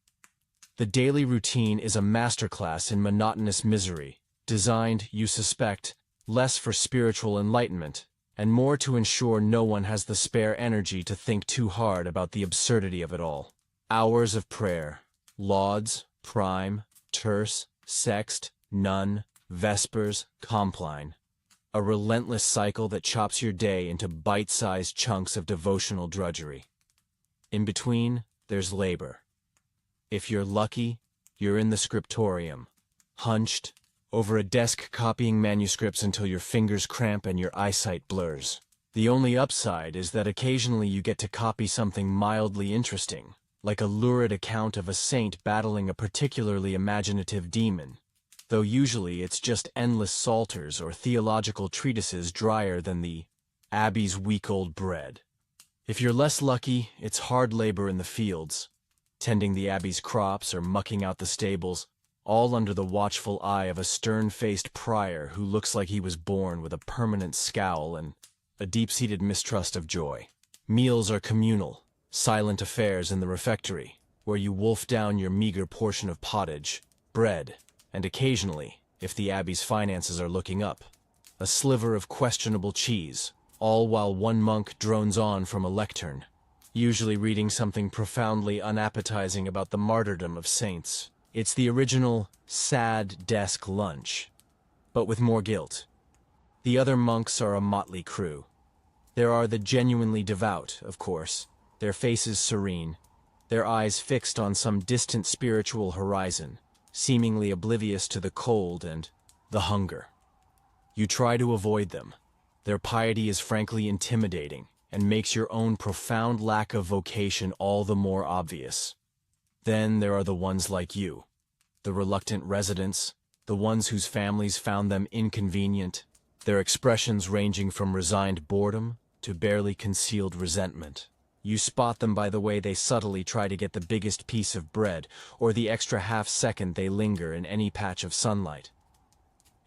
The daily routine is a masterclass in monotonous misery, designed, you suspect, less for spiritual enlightenment, and more to ensure no one has the spare energy to think too hard about the absurdity of it all. Hours of prayer, lauds, prime, terce, sext, nun, vespers, compline. A relentless cycle that chops your day into bite-sized chunks of devotional drudgery. In between, there's labor. If you're lucky, you're in the scriptorium, hunched, over a desk copying manuscripts until your fingers cramp and your eyesight blurs. The only upside is that occasionally you get to copy something mildly interesting, like a lurid account of a saint battling a particularly imaginative demon, though usually it's just endless psalters or theological treatises drier than the Abbey's week-old bread. If you're less lucky, it's hard labor in the fields, tending the abbey's crops or mucking out the stables, all under the watchful eye of a stern-faced prior who looks like he was born with a permanent scowl and a deep-seated mistrust of joy. Meals are communal, silent affairs in the refectory, where you wolf down your meager portion of pottage, bread, and occasionally, if the abbey's finances are looking up, a sliver of questionable cheese, all while one monk drones on from a lectern, usually reading something profoundly unappetizing about the martyrdom of saints. It's the original sad desk lunch, but with more guilt. The other monks are a motley crew. There are the genuinely devout, of course, their faces serene, their eyes fixed on some distant spiritual horizon, seemingly oblivious to the cold and the hunger. You try to avoid them. Their piety is frankly intimidating and makes your own profound lack of vocation all the more obvious. Then there are the ones like you, the reluctant residents, the ones whose families found them inconvenient, their expressions ranging from resigned boredom to barely concealed resentment. You spot them by the way they subtly try to get the biggest piece of bread or the extra half-second they linger in any patch of sunlight.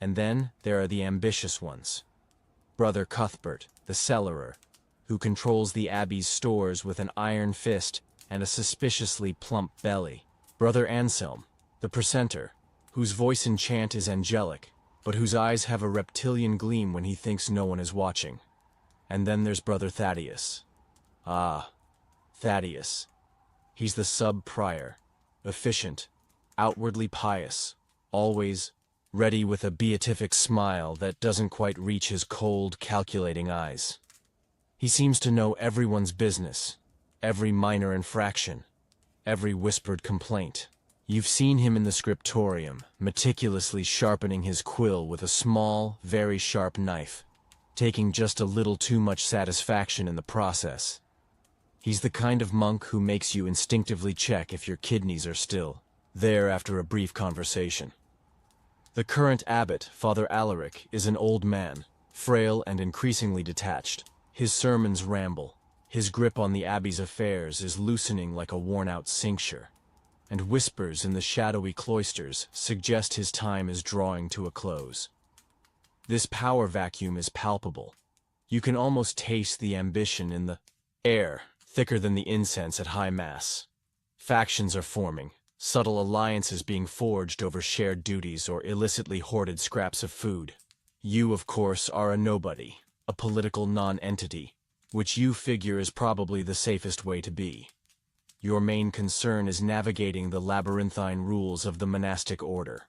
And then there are the ambitious ones. Brother Cuthbert, the cellarer, who controls the abbey's stores with an iron fist and a suspiciously plump belly. Brother Anselm, the precentor, whose voice in chant is angelic, but whose eyes have a reptilian gleam when he thinks no one is watching. And then there's Brother Thaddeus. Ah, Thaddeus. He's the sub-prior, efficient, outwardly pious, always ready with a beatific smile that doesn't quite reach his cold, calculating eyes. He seems to know everyone's business, every minor infraction, every whispered complaint. You've seen him in the scriptorium, meticulously sharpening his quill with a small, very sharp knife, taking just a little too much satisfaction in the process. He's the kind of monk who makes you instinctively check if your kidneys are still there after a brief conversation. The current abbot, Father Alaric, is an old man, frail and increasingly detached. His sermons ramble. His grip on the abbey's affairs is loosening like a worn-out cincture, and whispers in the shadowy cloisters suggest his time is drawing to a close. This power vacuum is palpable. You can almost taste the ambition in the air, thicker than the incense at high mass. Factions are forming, subtle alliances being forged over shared duties or illicitly hoarded scraps of food. You, of course, are a nobody, a political non-entity, which you figure is probably the safest way to be. Your main concern is navigating the labyrinthine rules of the monastic order.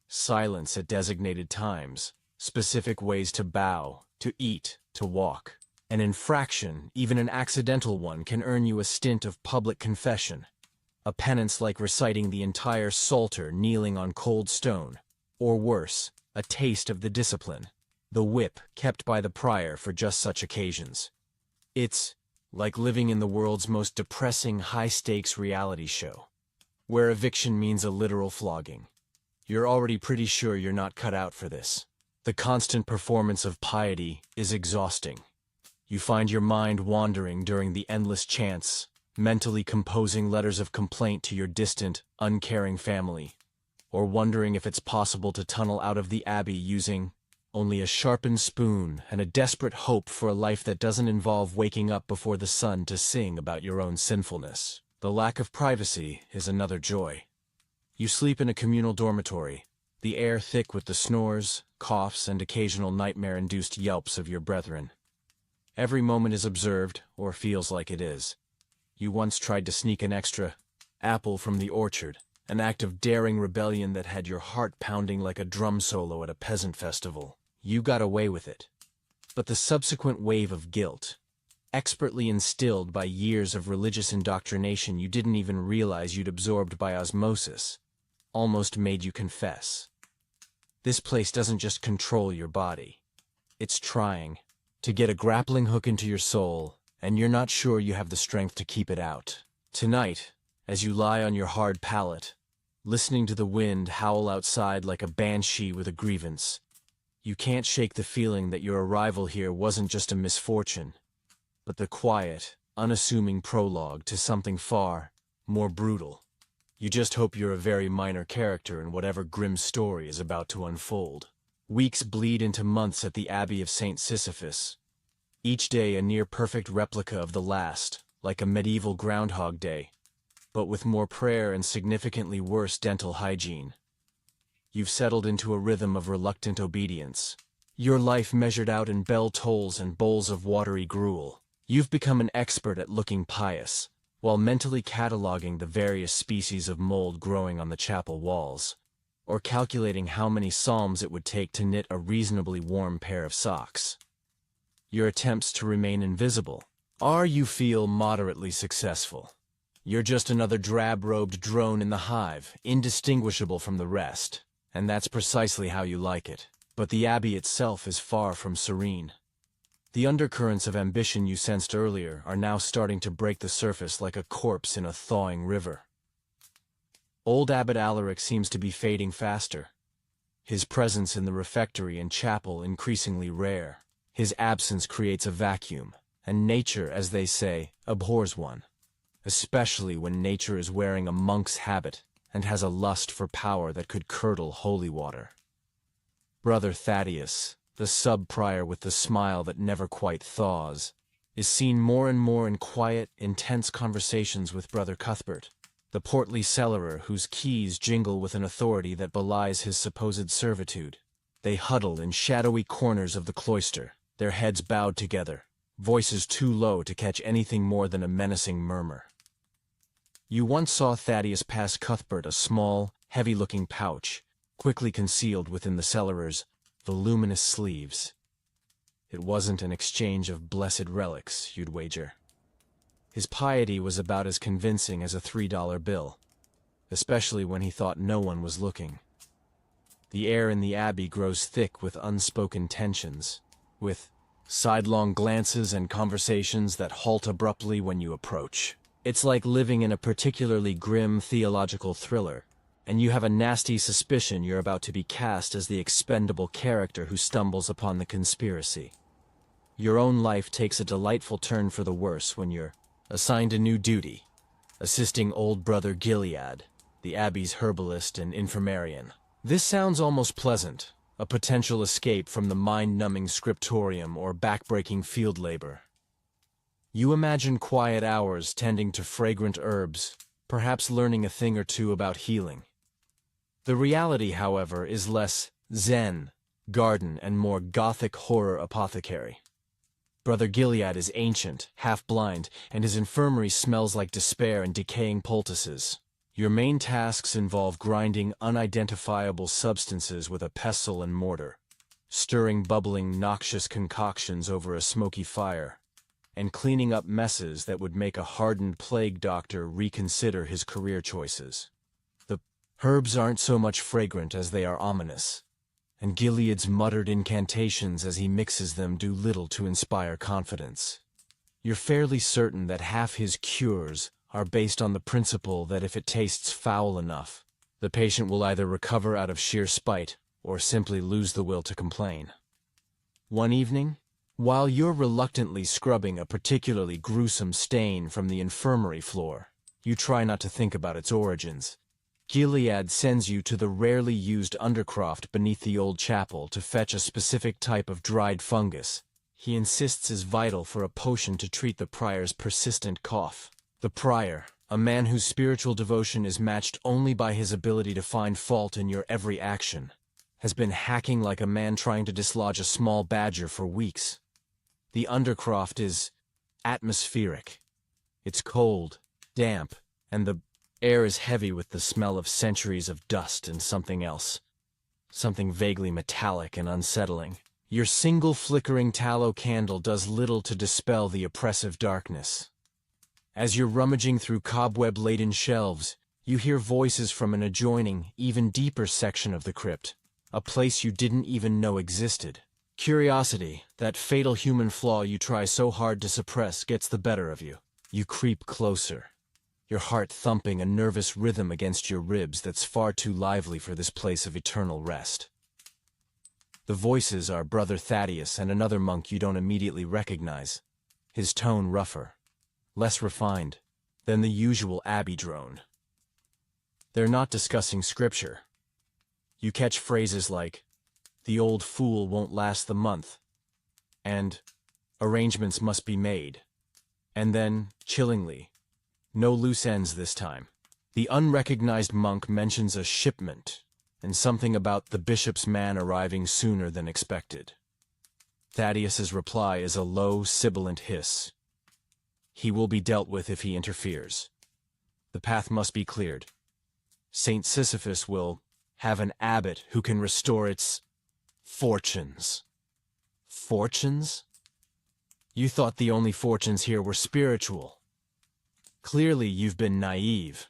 Silence at designated times, specific ways to bow, to eat, to walk. An infraction, even an accidental one, can earn you a stint of public confession, a penance like reciting the entire Psalter kneeling on cold stone, or worse, a taste of the discipline, the whip kept by the prior for just such occasions. It's like living in the world's most depressing high-stakes reality show, where eviction means a literal flogging. You're already pretty sure you're not cut out for this. The constant performance of piety is exhausting. You find your mind wandering during the endless chants, mentally composing letters of complaint to your distant, uncaring family, or wondering if it's possible to tunnel out of the abbey using only a sharpened spoon and a desperate hope for a life that doesn't involve waking up before the sun to sing about your own sinfulness. The lack of privacy is another joy. You sleep in a communal dormitory, the air thick with the snores, coughs, and occasional nightmare-induced yelps of your brethren. Every moment is observed, or feels like it is. You once tried to sneak an extra apple from the orchard, an act of daring rebellion that had your heart pounding like a drum solo at a peasant festival. You got away with it. But the subsequent wave of guilt, expertly instilled by years of religious indoctrination you didn't even realize you'd absorbed by osmosis, almost made you confess. This place doesn't just control your body. It's trying to get a grappling hook into your soul, and you're not sure you have the strength to keep it out. Tonight, as you lie on your hard pallet, listening to the wind howl outside like a banshee with a grievance, you can't shake the feeling that your arrival here wasn't just a misfortune, but the quiet, unassuming prologue to something far more brutal. You just hope you're a very minor character in whatever grim story is about to unfold. Weeks bleed into months at the Abbey of St. Sisyphus. Each day a near-perfect replica of the last, like a medieval Groundhog Day, but with more prayer and significantly worse dental hygiene. You've settled into a rhythm of reluctant obedience. Your life measured out in bell tolls and bowls of watery gruel. You've become an expert at looking pious, while mentally cataloging the various species of mold growing on the chapel walls, or calculating how many psalms it would take to knit a reasonably warm pair of socks. Your attempts to remain invisible are, you feel, moderately successful. You're just another drab-robed drone in the hive, indistinguishable from the rest, and that's precisely how you like it. But the Abbey itself is far from serene. The undercurrents of ambition you sensed earlier are now starting to break the surface like a corpse in a thawing river. Old Abbot Alaric seems to be fading faster, his presence in the refectory and chapel increasingly rare. His absence creates a vacuum, and nature, as they say, abhors one, especially when nature is wearing a monk's habit and has a lust for power that could curdle holy water. Brother Thaddeus, the sub-prior with the smile that never quite thaws, is seen more and more in quiet, intense conversations with Brother Cuthbert, the portly cellarer whose keys jingle with an authority that belies his supposed servitude. They huddle in shadowy corners of the cloister, their heads bowed together, voices too low to catch anything more than a menacing murmur. You once saw Thaddeus pass Cuthbert a small, heavy-looking pouch, quickly concealed within the cellarer's voluminous sleeves. It wasn't an exchange of blessed relics, you'd wager. His piety was about as convincing as a $3 bill, especially when he thought no one was looking. The air in the Abbey grows thick with unspoken tensions, with sidelong glances and conversations that halt abruptly when you approach. It's like living in a particularly grim theological thriller, and you have a nasty suspicion you're about to be cast as the expendable character who stumbles upon the conspiracy. Your own life takes a delightful turn for the worse when you're assigned a new duty, assisting old Brother Gilead, the Abbey's herbalist and infirmarian. This sounds almost pleasant, a potential escape from the mind-numbing scriptorium or back-breaking field labor. You imagine quiet hours tending to fragrant herbs, perhaps learning a thing or two about healing. The reality, however, is less zen, garden, and more gothic horror apothecary. Brother Gilead is ancient, half-blind, and his infirmary smells like despair and decaying poultices. Your main tasks involve grinding unidentifiable substances with a pestle and mortar, stirring bubbling, noxious concoctions over a smoky fire, and cleaning up messes that would make a hardened plague doctor reconsider his career choices. The herbs aren't so much fragrant as they are ominous, and Gilead's muttered incantations as he mixes them do little to inspire confidence. You're fairly certain that half his cures are based on the principle that if it tastes foul enough, the patient will either recover out of sheer spite or simply lose the will to complain. One evening, while you're reluctantly scrubbing a particularly gruesome stain from the infirmary floor, you try not to think about its origins. Gilead sends you to the rarely used undercroft beneath the old chapel to fetch a specific type of dried fungus he insists is vital for a potion to treat the prior's persistent cough. The prior, a man whose spiritual devotion is matched only by his ability to find fault in your every action, has been hacking like a man trying to dislodge a small badger for weeks. The undercroft is atmospheric. It's cold, damp, and the air is heavy with the smell of centuries of dust and something else. Something vaguely metallic and unsettling. Your single flickering tallow candle does little to dispel the oppressive darkness. As you're rummaging through cobweb-laden shelves, you hear voices from an adjoining, even deeper section of the crypt, a place you didn't even know existed. Curiosity, that fatal human flaw you try so hard to suppress, gets the better of you. You creep closer, your heart thumping a nervous rhythm against your ribs that's far too lively for this place of eternal rest. The voices are Brother Thaddeus and another monk you don't immediately recognize, his tone rougher, less refined, than the usual Abbey drone. They're not discussing scripture. You catch phrases like, "The old fool won't last the month," and "Arrangements must be made." And then, chillingly, "No loose ends this time." The unrecognized monk mentions a shipment, and something about the bishop's man arriving sooner than expected. Thaddeus's reply is a low, sibilant hiss. He will be dealt with if he interferes. The path must be cleared. Saint Sisyphus will have an abbot who can restore its fortunes. Fortunes? You thought the only fortunes here were spiritual. Clearly you've been naive.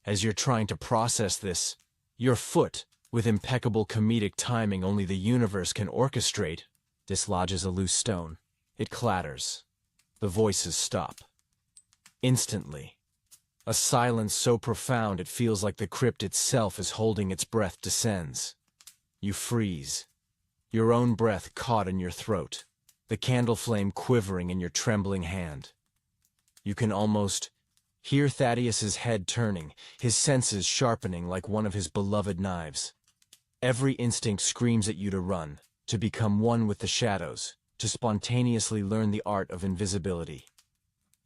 As you're trying to process this, your foot, with impeccable comedic timing only the universe can orchestrate, dislodges a loose stone. It clatters. The voices stop. Instantly. A silence so profound it feels like the crypt itself is holding its breath descends. You freeze. Your own breath caught in your throat, the candle flame quivering in your trembling hand. You can almost hear Thaddeus's head turning, his senses sharpening like one of his beloved knives. Every instinct screams at you to run, to become one with the shadows, to spontaneously learn the art of invisibility.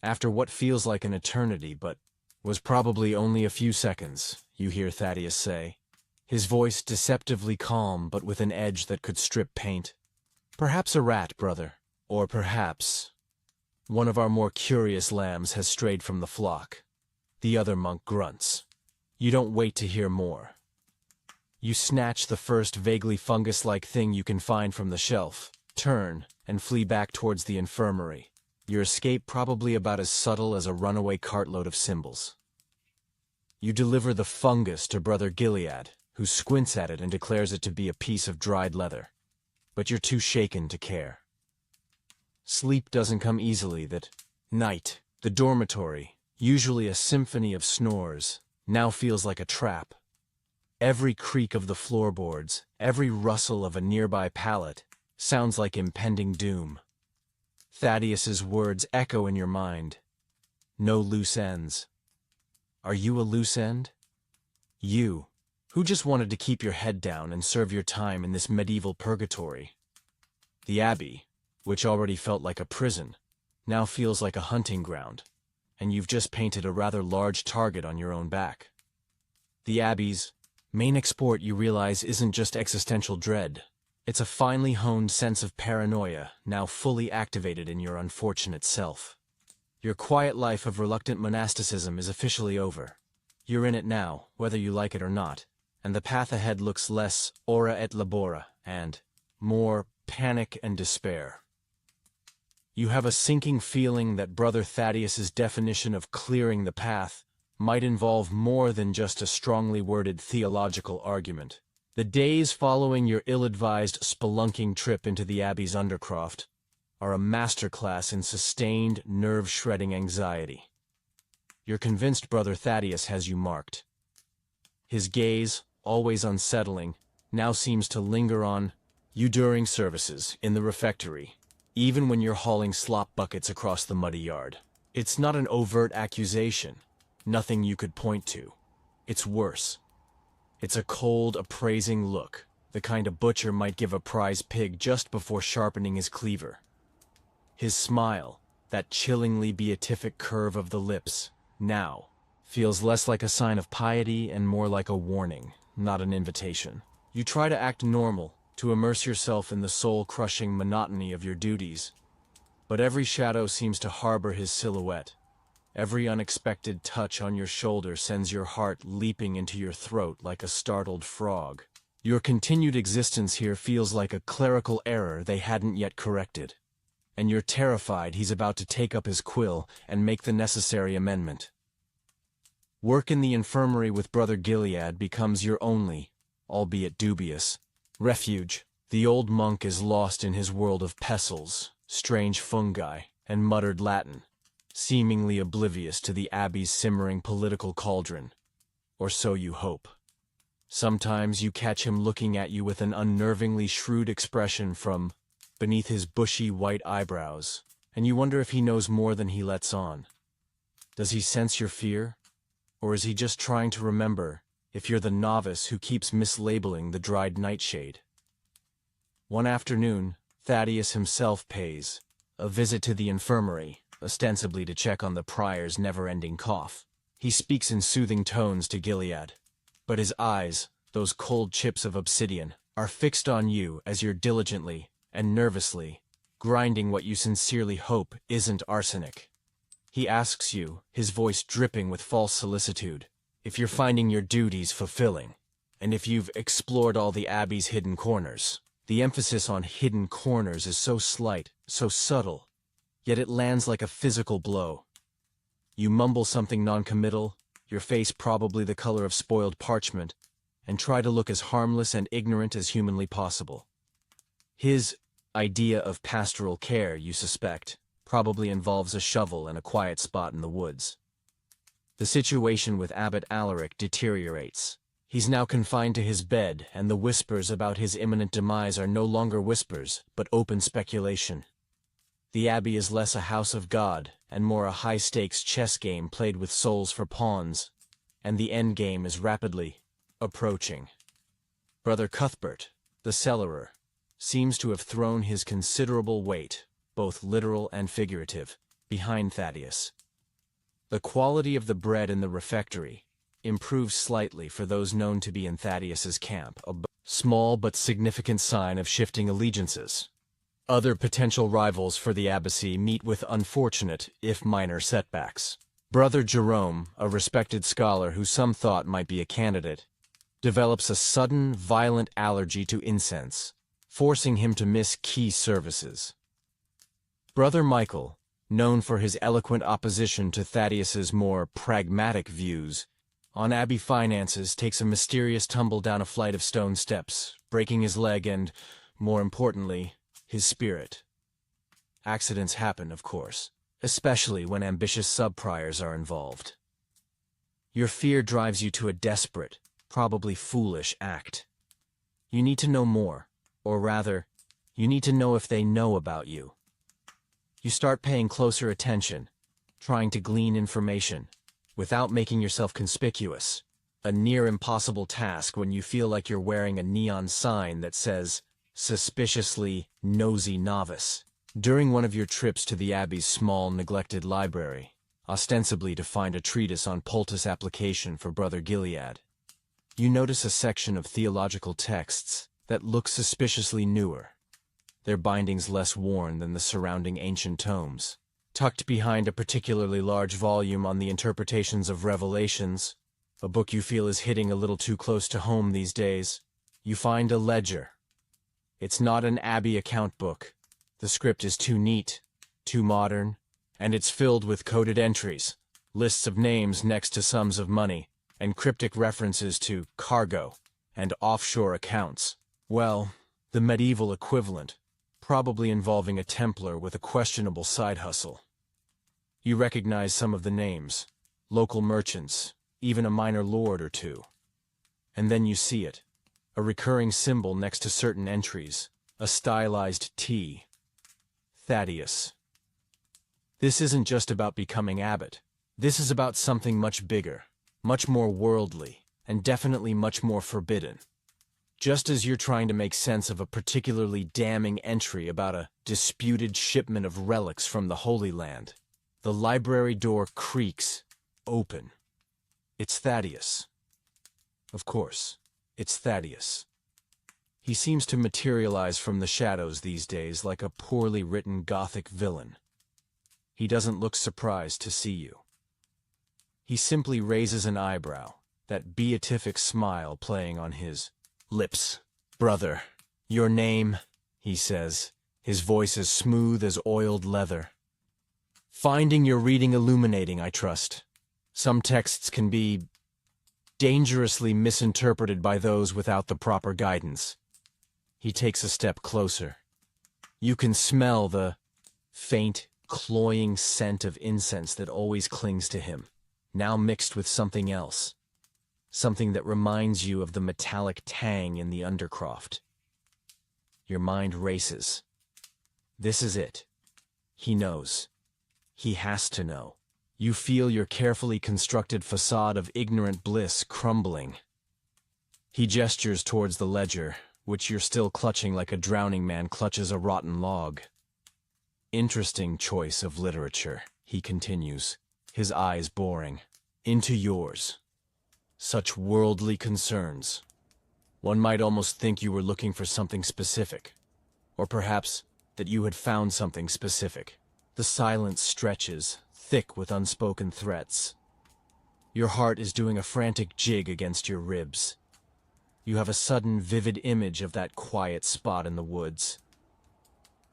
After what feels like an eternity but was probably only a few seconds, you hear Thaddeus say, his voice deceptively calm but with an edge that could strip paint. "Perhaps a rat, brother, or perhaps one of our more curious lambs has strayed from the flock." The other monk grunts. You don't wait to hear more. You snatch the first vaguely fungus-like thing you can find from the shelf, turn, and flee back towards the infirmary. Your escape probably about as subtle as a runaway cartload of symbols. You deliver the fungus to Brother Gilead, who squints at it and declares it to be a piece of dried leather. But you're too shaken to care. Sleep doesn't come easily that night. The dormitory, usually a symphony of snores, now feels like a trap. Every creak of the floorboards, every rustle of a nearby pallet, sounds like impending doom. Thaddeus's words echo in your mind. No loose ends. Are you a loose end? You, who just wanted to keep your head down and serve your time in this medieval purgatory. The Abbey, which already felt like a prison, now feels like a hunting ground, and you've just painted a rather large target on your own back. The Abbey's main export, you realize, isn't just existential dread. It's a finely honed sense of paranoia, now fully activated in your unfortunate self. Your quiet life of reluctant monasticism is officially over. You're in it now, whether you like it or not, and the path ahead looks less ora et labora and more panic and despair. You have a sinking feeling that Brother Thaddeus's definition of clearing the path might involve more than just a strongly worded theological argument. The days following your ill-advised spelunking trip into the Abbey's undercroft are a masterclass in sustained, nerve-shredding anxiety. You're convinced Brother Thaddeus has you marked. His gaze, always unsettling, now seems to linger on you during services, in the refectory, even when you're hauling slop buckets across the muddy yard. It's not an overt accusation, nothing you could point to. It's worse. It's a cold, appraising look, the kind a butcher might give a prize pig just before sharpening his cleaver. His smile, that chillingly beatific curve of the lips, now, feels less like a sign of piety and more like a warning, not an invitation. You try to act normal, to immerse yourself in the soul-crushing monotony of your duties, but every shadow seems to harbor his silhouette. Every unexpected touch on your shoulder sends your heart leaping into your throat like a startled frog. Your continued existence here feels like a clerical error they hadn't yet corrected, and you're terrified he's about to take up his quill and make the necessary amendment. Work in the infirmary with Brother Gilead becomes your only, albeit dubious, refuge. The old monk is lost in his world of pestles, strange fungi, and muttered Latin, seemingly oblivious to the Abbey's simmering political cauldron. Or so you hope. Sometimes you catch him looking at you with an unnervingly shrewd expression from beneath his bushy white eyebrows, and you wonder if he knows more than he lets on. Does he sense your fear? Or is he just trying to remember if you're the novice who keeps mislabeling the dried nightshade? One afternoon, Thaddeus himself pays a visit to the infirmary, ostensibly to check on the prior's never-ending cough. He speaks in soothing tones to Gilead, but his eyes, those cold chips of obsidian, are fixed on you as you're diligently and nervously grinding what you sincerely hope isn't arsenic. He asks you, his voice dripping with false solicitude, if you're finding your duties fulfilling, and if you've explored all the Abbey's hidden corners. The emphasis on hidden corners is so slight, so subtle, yet it lands like a physical blow. You mumble something noncommittal, your face probably the color of spoiled parchment, and try to look as harmless and ignorant as humanly possible. His idea of pastoral care, you suspect, probably involves a shovel and a quiet spot in the woods. The situation with Abbot Alaric deteriorates. He's now confined to his bed, and the whispers about his imminent demise are no longer whispers, but open speculation. The Abbey is less a house of God, and more a high-stakes chess game played with souls for pawns, and the end game is rapidly approaching. Brother Cuthbert, the cellarer, seems to have thrown his considerable weight, both literal and figurative, behind Thaddeus. The quality of the bread in the refectory improves slightly for those known to be in Thaddeus's camp, a small but significant sign of shifting allegiances. Other potential rivals for the abbacy meet with unfortunate, if minor, setbacks. Brother Jerome, a respected scholar who some thought might be a candidate, develops a sudden, violent allergy to incense, forcing him to miss key services. Brother Michael, known for his eloquent opposition to Thaddeus's more pragmatic views on Abbey finances, takes a mysterious tumble down a flight of stone steps, breaking his leg and, more importantly, his spirit. Accidents happen, of course, especially when ambitious sub-priors are involved. Your fear drives you to a desperate, probably foolish act. You need to know more, or rather, you need to know if they know about you. You start paying closer attention, trying to glean information, without making yourself conspicuous, a near impossible task when you feel like you're wearing a neon sign that says, "Suspiciously nosy novice." During one of your trips to the Abbey's small, neglected library, ostensibly to find a treatise on poultice application for Brother Gilead, you notice a section of theological texts that look suspiciously newer, their bindings less worn than the surrounding ancient tomes. Tucked behind a particularly large volume on the interpretations of Revelations, a book you feel is hitting a little too close to home these days, you find a ledger. It's not an Abbey account book. The script is too neat, too modern, and it's filled with coded entries, lists of names next to sums of money, and cryptic references to cargo and offshore accounts. Well, the medieval equivalent, probably involving a Templar with a questionable side hustle. You recognize some of the names, local merchants, even a minor lord or two. And then you see it, a recurring symbol next to certain entries, a stylized T. Thaddeus. This isn't just about becoming abbot. This is about something much bigger, much more worldly, and definitely much more forbidden. Just as you're trying to make sense of a particularly damning entry about a disputed shipment of relics from the Holy Land, the library door creaks open. It's Thaddeus. Of course, it's Thaddeus. He seems to materialize from the shadows these days like a poorly written Gothic villain. He doesn't look surprised to see you. He simply raises an eyebrow, that beatific smile playing on his lips. "Brother, your name," he says, his voice as smooth as oiled leather. "Finding your reading illuminating, I trust. Some texts can be dangerously misinterpreted by those without the proper guidance." He takes a step closer. You can smell the faint, cloying scent of incense that always clings to him, now mixed with something else. Something that reminds you of the metallic tang in the undercroft. Your mind races. This is it. He knows. He has to know. You feel your carefully constructed facade of ignorant bliss crumbling. He gestures towards the ledger, which you're still clutching like a drowning man clutches a rotten log. Interesting choice of literature, he continues, his eyes boring into yours. Such worldly concerns. One might almost think you were looking for something specific, or perhaps that you had found something specific. The silence stretches, thick with unspoken threats. Your heart is doing a frantic jig against your ribs. You have a sudden, vivid image of that quiet spot in the woods.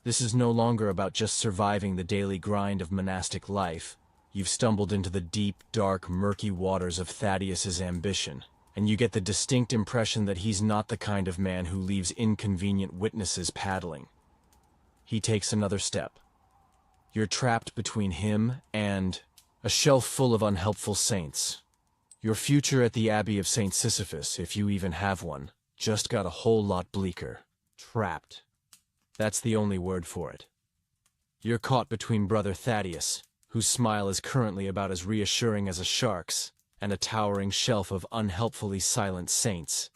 This is no longer about just surviving the daily grind of monastic life. You've stumbled into the deep, dark, murky waters of Thaddeus's ambition, and you get the distinct impression that he's not the kind of man who leaves inconvenient witnesses paddling. He takes another step. You're trapped between him and a shelf full of unhelpful saints. Your future at the Abbey of St. Sisyphus, if you even have one, just got a whole lot bleaker. Trapped. That's the only word for it. You're caught between Brother Thaddeus, whose smile is currently about as reassuring as a shark's, and a towering shelf of unhelpfully silent saints,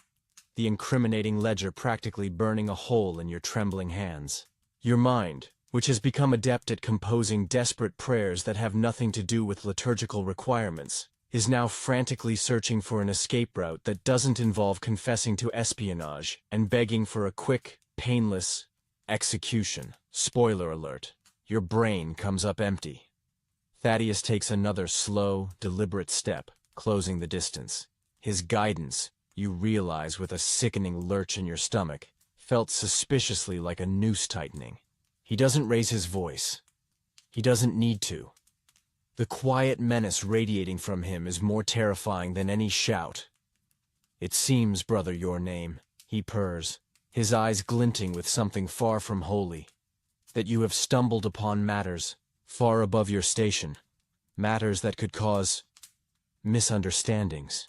the incriminating ledger practically burning a hole in your trembling hands. Your mind, which has become adept at composing desperate prayers that have nothing to do with liturgical requirements, is now frantically searching for an escape route that doesn't involve confessing to espionage and begging for a quick, painless execution. Spoiler alert, your brain comes up empty. Thaddeus takes another slow, deliberate step, closing the distance. His guidance, you realize with a sickening lurch in your stomach, felt suspiciously like a noose tightening. He doesn't raise his voice. He doesn't need to. The quiet menace radiating from him is more terrifying than any shout. "It seems, brother, your name," he purrs, his eyes glinting with something far from holy, "that you have stumbled upon matters far above your station, matters that could cause misunderstandings."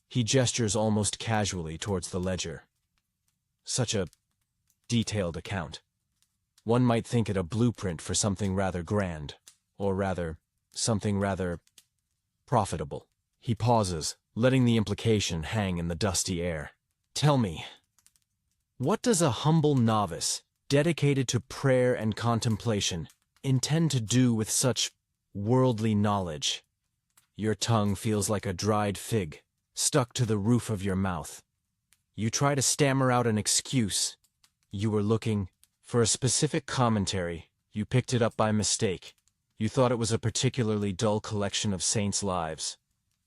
He gestures almost casually towards the ledger. Such a detailed account. One might think it a blueprint for something rather grand, or rather, something rather profitable. He pauses, letting the implication hang in the dusty air. "Tell me, what does a humble novice, dedicated to prayer and contemplation, intend to do with such worldly knowledge?" Your tongue feels like a dried fig, stuck to the roof of your mouth. You try to stammer out an excuse. You were looking for a specific commentary. You picked it up by mistake. You thought it was a particularly dull collection of saints' lives.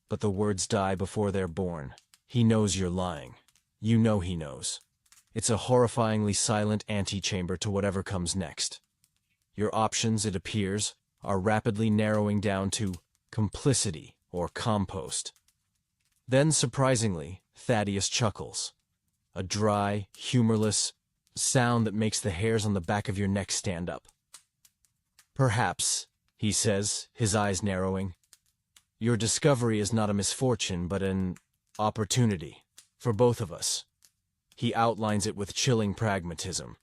But the words die before they're born. He knows you're lying. You know he knows. It's a horrifyingly silent antechamber to whatever comes next. Your options, it appears, are rapidly narrowing down to complicity or compost. Then, surprisingly, Thaddeus chuckles. A dry, humorless sound that makes the hairs on the back of your neck stand up. "Perhaps," he says, his eyes narrowing, "your discovery is not a misfortune, but an opportunity for both of us." He outlines it with chilling pragmatism.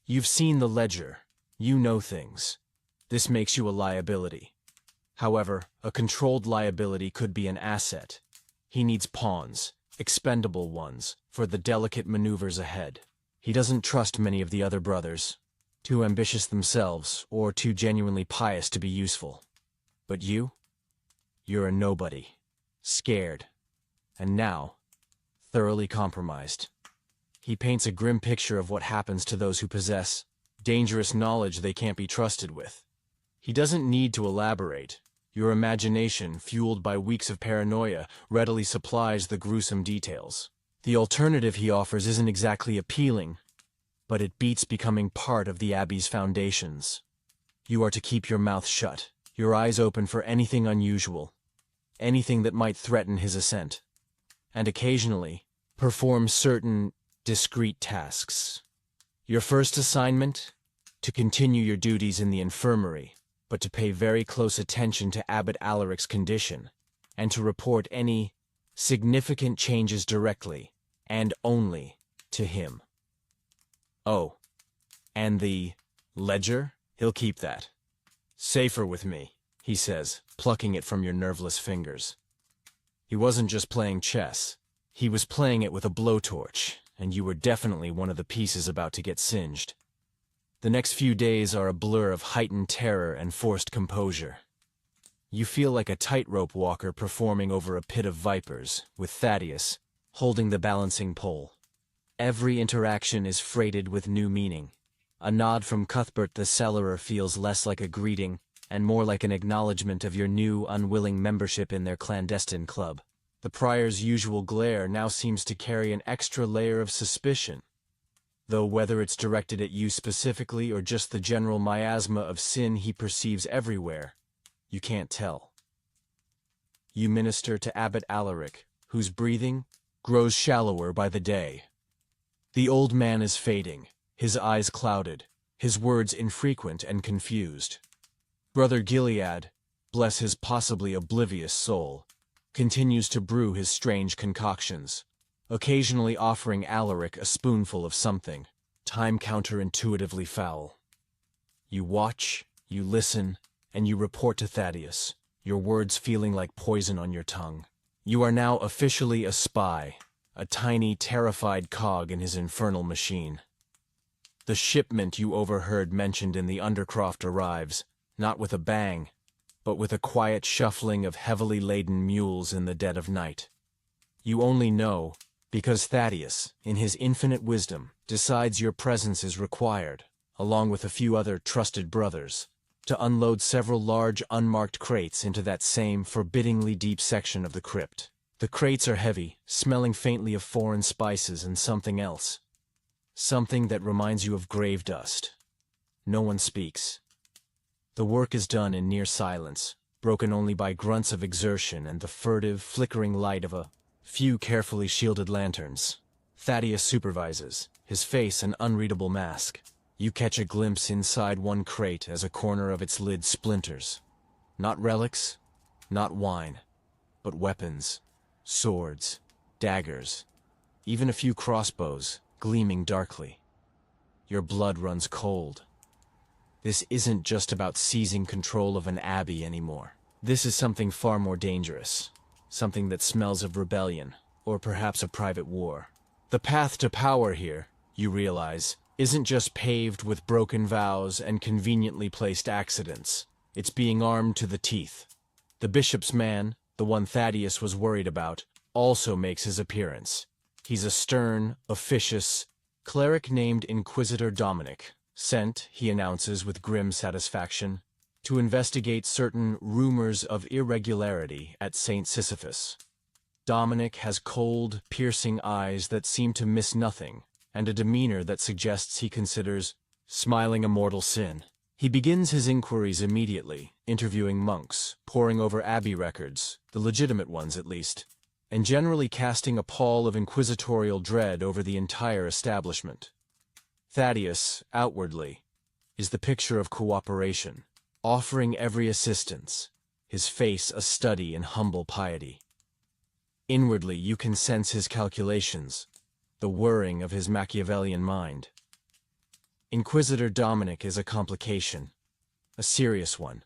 "You've seen the ledger. You know things. This makes you a liability. However, a controlled liability could be an asset. He needs pawns, expendable ones, for the delicate maneuvers ahead. He doesn't trust many of the other brothers, too ambitious themselves or too genuinely pious to be useful. But you're a nobody, scared, and now thoroughly compromised." He paints a grim picture of what happens to those who possess dangerous knowledge they can't be trusted with. He doesn't need to elaborate. Your imagination, fueled by weeks of paranoia, readily supplies the gruesome details. The alternative he offers isn't exactly appealing, but it beats becoming part of the Abbey's foundations. You are to keep your mouth shut, your eyes open for anything unusual, anything that might threaten his ascent, and occasionally perform certain discrete tasks. Your first assignment? To continue your duties in the infirmary, but to pay very close attention to Abbot Alaric's condition, and to report any significant changes directly, and only, to him. Oh, and the ledger? He'll keep that. Safer with me. he says, plucking it from your nerveless fingers. He wasn't just playing chess. He was playing it with a blowtorch, and you were definitely one of the pieces about to get singed. The next few days are a blur of heightened terror and forced composure. You feel like a tightrope walker performing over a pit of vipers, with Thaddeus holding the balancing pole. Every interaction is freighted with new meaning. A nod from Cuthbert the cellarer feels less like a greeting and more like an acknowledgement of your new, unwilling membership in their clandestine club. The prior's usual glare now seems to carry an extra layer of suspicion, though whether it's directed at you specifically or just the general miasma of sin he perceives everywhere, you can't tell. You minister to Abbot Alaric, whose breathing grows shallower by the day. The old man is fading, his eyes clouded, his words infrequent and confused. Brother Gilead, bless his possibly oblivious soul, continues to brew his strange concoctions, occasionally offering Alaric a spoonful of something, time counterintuitively foul. You watch, you listen, and you report to Thaddeus, your words feeling like poison on your tongue. You are now officially a spy, a tiny, terrified cog in his infernal machine. The shipment you overheard mentioned in the Undercroft arrives, not with a bang, but with a quiet shuffling of heavily laden mules in the dead of night. You only know because Thaddeus, in his infinite wisdom, decides your presence is required, along with a few other trusted brothers, to unload several large unmarked crates into that same forbiddingly deep section of the crypt. The crates are heavy, smelling faintly of foreign spices and something else. Something that reminds you of grave dust. No one speaks. The work is done in near silence, broken only by grunts of exertion and the furtive, flickering light of a few carefully shielded lanterns. Thaddeus supervises, his face an unreadable mask. You catch a glimpse inside one crate as a corner of its lid splinters. Not relics, not wine, but weapons, swords, daggers, even a few crossbows, gleaming darkly. Your blood runs cold. This isn't just about seizing control of an abbey anymore. This is something far more dangerous, something that smells of rebellion, or perhaps a private war. The path to power here, you realize, isn't just paved with broken vows and conveniently placed accidents. It's being armed to the teeth. The bishop's man, the one Thaddeus was worried about, also makes his appearance. He's a stern, officious cleric named Inquisitor Dominic, sent, he announces with grim satisfaction, to investigate certain rumors of irregularity at St. Sisyphus. Dominic has cold, piercing eyes that seem to miss nothing, and a demeanor that suggests he considers smiling a mortal sin. He begins his inquiries immediately, interviewing monks, poring over abbey records, the legitimate ones at least, and generally casting a pall of inquisitorial dread over the entire establishment. Thaddeus, outwardly, is the picture of cooperation, offering every assistance, his face a study in humble piety. Inwardly, you can sense his calculations, the whirring of his Machiavellian mind. Inquisitor Dominic is a complication, a serious one.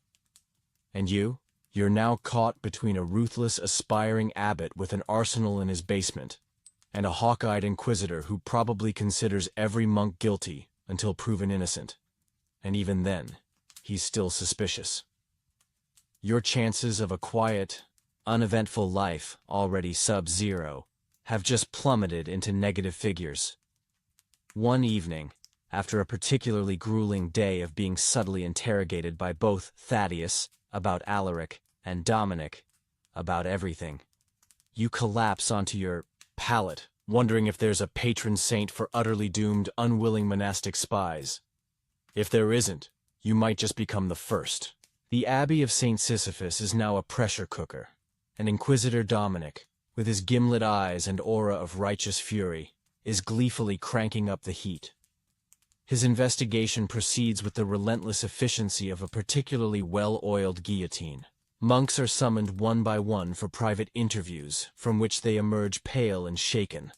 And you're now caught between a ruthless, aspiring abbot with an arsenal in his basement, and a hawk-eyed inquisitor who probably considers every monk guilty until proven innocent. And even then, he's still suspicious. Your chances of a quiet, uneventful life, already sub-zero, have just plummeted into negative figures. One evening, after a particularly grueling day of being subtly interrogated by both Thaddeus about Alaric and Dominic about everything, you collapse onto your pallet, wondering if there's a patron saint for utterly doomed, unwilling monastic spies. If there isn't, you might just become the first. The Abbey of St. Sisyphus is now a pressure cooker, and Inquisitor Dominic, with his gimlet eyes and aura of righteous fury, is gleefully cranking up the heat. His investigation proceeds with the relentless efficiency of a particularly well-oiled guillotine. Monks are summoned one by one for private interviews, from which they emerge pale and shaken.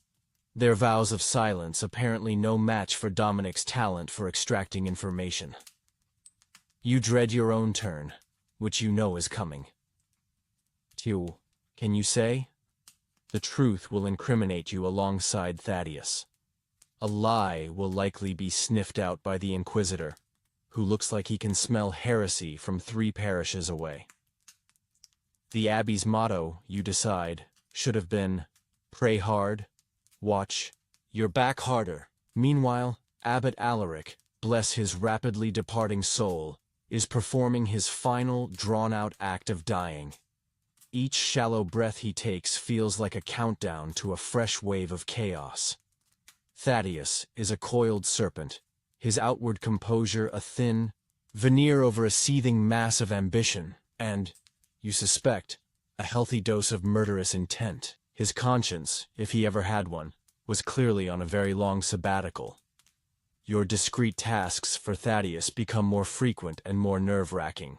Their vows of silence apparently no match for Dominic's talent for extracting information. You dread your own turn, which you know is coming. 2. Can you say? The truth will incriminate you alongside Thaddeus. A lie will likely be sniffed out by the Inquisitor, who looks like he can smell heresy from 3 parishes away. The Abbey's motto, you decide, should have been, pray hard, watch your back harder. Meanwhile, Abbot Alaric, bless his rapidly departing soul, is performing his final, drawn-out act of dying. Each shallow breath he takes feels like a countdown to a fresh wave of chaos. Thaddeus is a coiled serpent, his outward composure a thin veneer over a seething mass of ambition, and, you suspect, a healthy dose of murderous intent. His conscience, if he ever had one, was clearly on a very long sabbatical. Your discreet tasks for Thaddeus become more frequent and more nerve-wracking.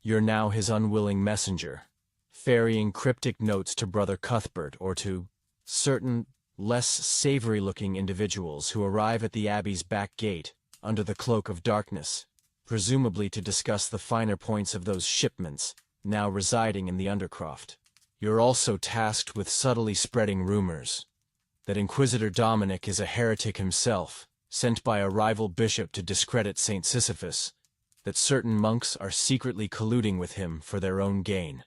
You're now his unwilling messenger, ferrying cryptic notes to Brother Cuthbert or to certain less savory-looking individuals who arrive at the Abbey's back gate under the cloak of darkness, presumably to discuss the finer points of those shipments now residing in the Undercroft. You're also tasked with subtly spreading rumors that Inquisitor Dominic is a heretic himself, sent by a rival bishop to discredit St. Sisyphus, that certain monks are secretly colluding with him for their own gain.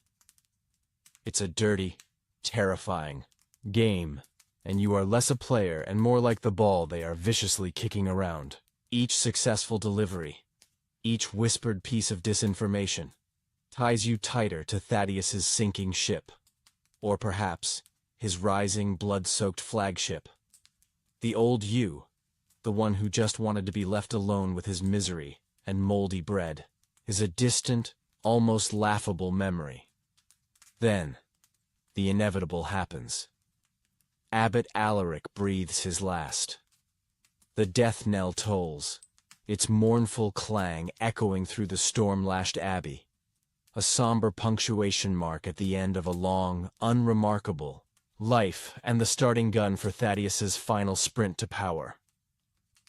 It's a dirty, terrifying game, and you are less a player and more like the ball they are viciously kicking around. Each successful delivery, each whispered piece of disinformation, ties you tighter to Thaddeus's sinking ship, or perhaps his rising, blood-soaked flagship. The old you, the one who just wanted to be left alone with his misery and moldy bread, is a distant, almost laughable memory. Then, the inevitable happens. Abbot Alaric breathes his last. The death knell tolls, its mournful clang echoing through the storm-lashed abbey, a somber punctuation mark at the end of a long, unremarkable life and the starting gun for Thaddeus's final sprint to power.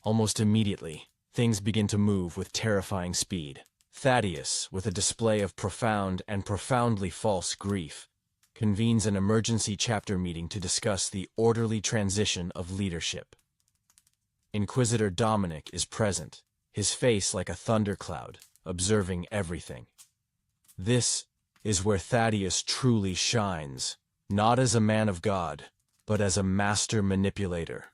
Almost immediately, things begin to move with terrifying speed. Thaddeus, with a display of profound and profoundly false grief, convenes an emergency chapter meeting to discuss the orderly transition of leadership. Inquisitor Dominic is present, his face like a thundercloud, observing everything. This is where Thaddeus truly shines, not as a man of God, but as a master manipulator.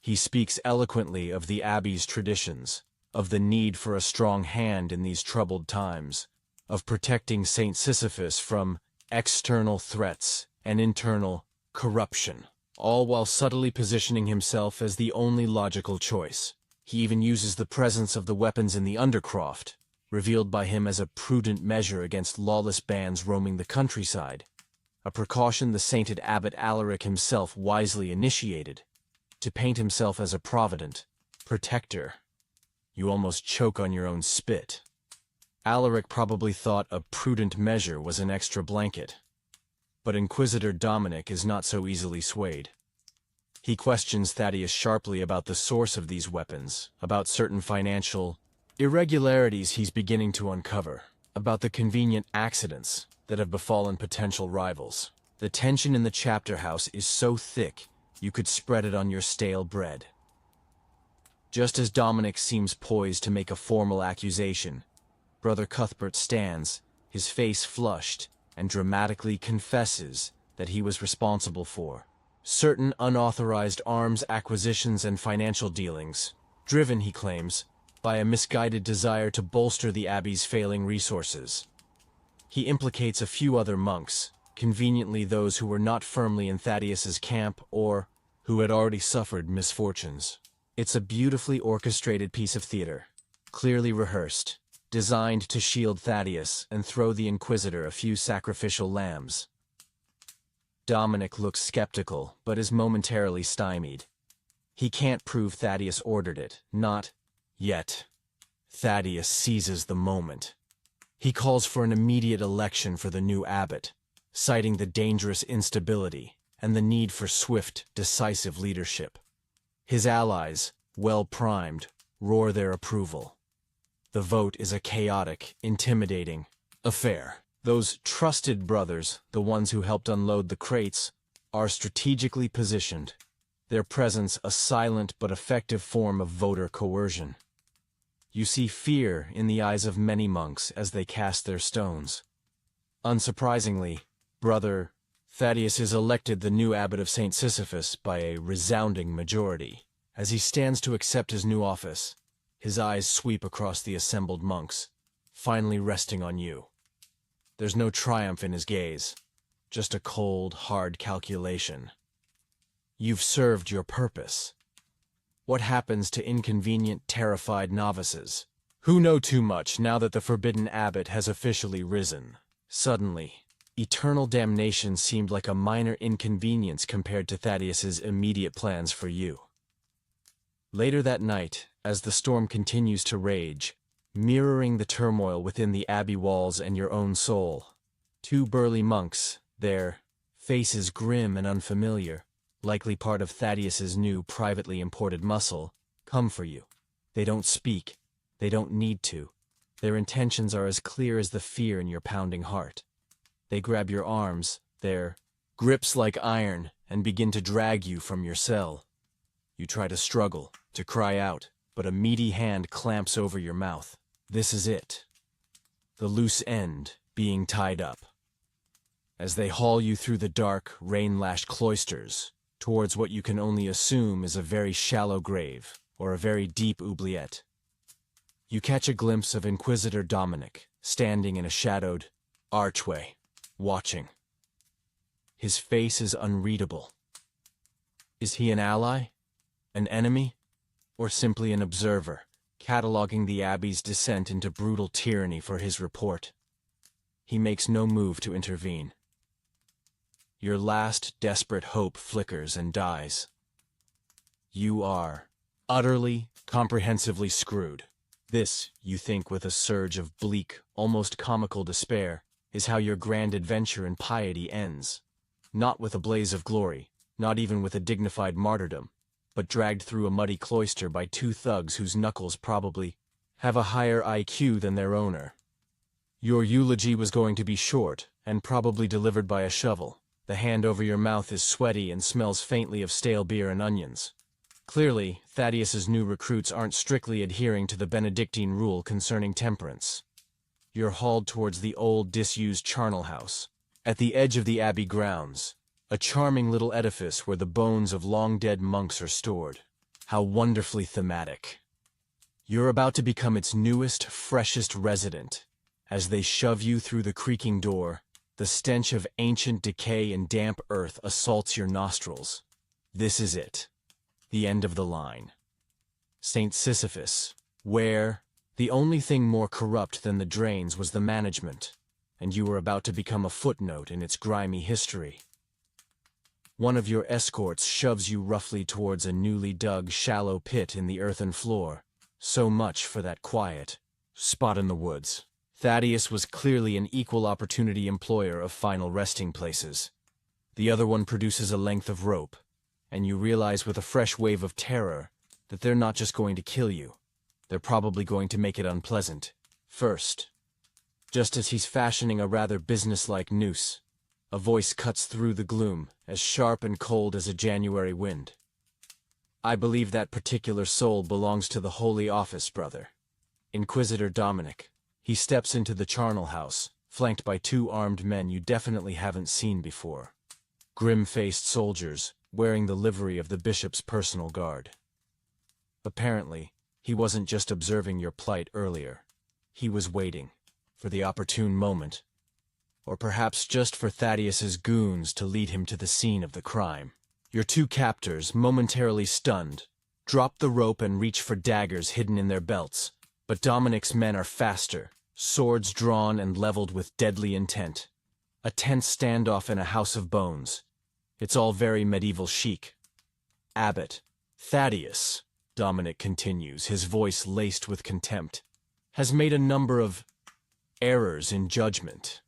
He speaks eloquently of the Abbey's traditions, of the need for a strong hand in these troubled times, of protecting St. Sisyphus from external threats and internal corruption, all while subtly positioning himself as the only logical choice. He even uses the presence of the weapons in the Undercroft, revealed by him as a prudent measure against lawless bands roaming the countryside, a precaution the sainted Abbot Alaric himself wisely initiated, to paint himself as a provident protector. You almost choke on your own spit. Alaric probably thought a prudent measure was an extra blanket. But Inquisitor Dominic is not so easily swayed. He questions Thaddeus sharply about the source of these weapons, about certain financial irregularities he's beginning to uncover, about the convenient accidents that have befallen potential rivals. The tension in the chapter house is so thick, you could spread it on your stale bread. Just as Dominic seems poised to make a formal accusation, Brother Cuthbert stands, his face flushed, and dramatically confesses that he was responsible for certain unauthorized arms acquisitions and financial dealings, driven, he claims, by a misguided desire to bolster the Abbey's failing resources. He implicates a few other monks, conveniently those who were not firmly in Thaddeus's camp or who had already suffered misfortunes. It's a beautifully orchestrated piece of theater, clearly rehearsed, designed to shield Thaddeus and throw the Inquisitor a few sacrificial lambs. Dominic looks skeptical, but is momentarily stymied. He can't prove Thaddeus ordered it, not yet. Thaddeus seizes the moment. He calls for an immediate election for the new abbot, citing the dangerous instability and the need for swift, decisive leadership. His allies, well primed, roar their approval. The vote is a chaotic, intimidating affair. Those trusted brothers, the ones who helped unload the crates, are strategically positioned, their presence a silent but effective form of voter coercion. You see fear in the eyes of many monks as they cast their stones. Unsurprisingly, Brother Thaddeus is elected the new abbot of St. Sisyphus by a resounding majority. As he stands to accept his new office, his eyes sweep across the assembled monks, finally resting on you. There's no triumph in his gaze, just a cold, hard calculation. You've served your purpose. What happens to inconvenient, terrified novices, who know too much now that the forbidden abbot has officially risen? Suddenly, eternal damnation seemed like a minor inconvenience compared to Thaddeus's immediate plans for you. Later that night, as the storm continues to rage, mirroring the turmoil within the abbey walls and your own soul, two burly monks, their faces grim and unfamiliar, likely part of Thaddeus's new privately imported muscle, come for you. They don't speak. They don't need to. Their intentions are as clear as the fear in your pounding heart. They grab your arms, their grips like iron, and begin to drag you from your cell. You try to struggle, to cry out, but a meaty hand clamps over your mouth. This is it. The loose end being tied up. As they haul you through the dark, rain-lashed cloisters, towards what you can only assume is a very shallow grave, or a very deep oubliette. You catch a glimpse of Inquisitor Dominic, standing in a shadowed archway, watching. His face is unreadable. Is he an ally? An enemy? Or simply an observer, cataloging the Abbey's descent into brutal tyranny for his report? He makes no move to intervene. Your last desperate hope flickers and dies. You are utterly, comprehensively screwed. This, you think with a surge of bleak, almost comical despair, is how your grand adventure in piety ends. Not with a blaze of glory, not even with a dignified martyrdom, but dragged through a muddy cloister by two thugs whose knuckles probably have a higher IQ than their owner. Your eulogy was going to be short, and probably delivered by a shovel. The hand over your mouth is sweaty and smells faintly of stale beer and onions. Clearly, Thaddeus's new recruits aren't strictly adhering to the Benedictine rule concerning temperance. You're hauled towards the old, disused charnel house, at the edge of the abbey grounds, a charming little edifice where the bones of long-dead monks are stored. How wonderfully thematic. You're about to become its newest, freshest resident. As they shove you through the creaking door, the stench of ancient decay and damp earth assaults your nostrils. This is it. The end of the line. St. Sisyphus, where the only thing more corrupt than the drains was the management, and you were about to become a footnote in its grimy history. One of your escorts shoves you roughly towards a newly dug shallow pit in the earthen floor. So much for that quiet spot in the woods. Thaddeus was clearly an equal opportunity employer of final resting places. The other one produces a length of rope, and you realize with a fresh wave of terror that they're not just going to kill you. They're probably going to make it unpleasant. First, just as he's fashioning a rather businesslike noose, a voice cuts through the gloom, as sharp and cold as a January wind. I believe that particular soul belongs to the Holy Office, brother. Inquisitor Dominic. He steps into the charnel house, flanked by two armed men you definitely haven't seen before. Grim-faced soldiers, wearing the livery of the bishop's personal guard. Apparently, he wasn't just observing your plight earlier. He was waiting for the opportune moment, or perhaps just for Thaddeus's goons to lead him to the scene of the crime. Your two captors, momentarily stunned, drop the rope and reach for daggers hidden in their belts, but Dominic's men are faster, swords drawn and leveled with deadly intent. A tense standoff in a house of bones. It's all very medieval chic. Abbot Thaddeus, Dominic continues, his voice laced with contempt, has made a number of errors in judgment.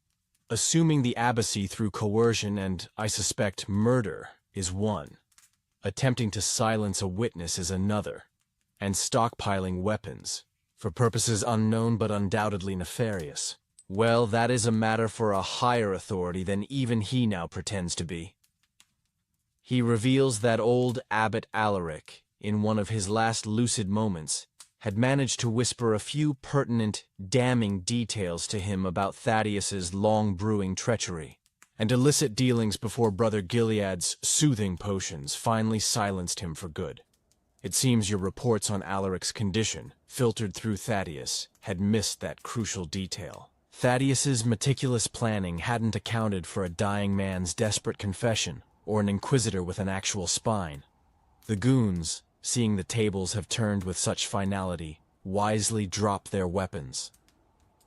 Assuming the abbacy through coercion and, I suspect, murder is one. Attempting to silence a witness is another. And stockpiling weapons, for purposes unknown but undoubtedly nefarious, Well, that is a matter for a higher authority than even he now pretends to be. He reveals that old Abbot Alaric, in one of his last lucid moments, had managed to whisper a few pertinent, damning details to him about Thaddeus's long-brewing treachery, and illicit dealings before Brother Gilead's soothing potions finally silenced him for good. It seems your reports on Alaric's condition, filtered through Thaddeus, had missed that crucial detail. Thaddeus's meticulous planning hadn't accounted for a dying man's desperate confession, or an inquisitor with an actual spine. The goons, seeing the tables have turned with such finality, wisely dropped their weapons.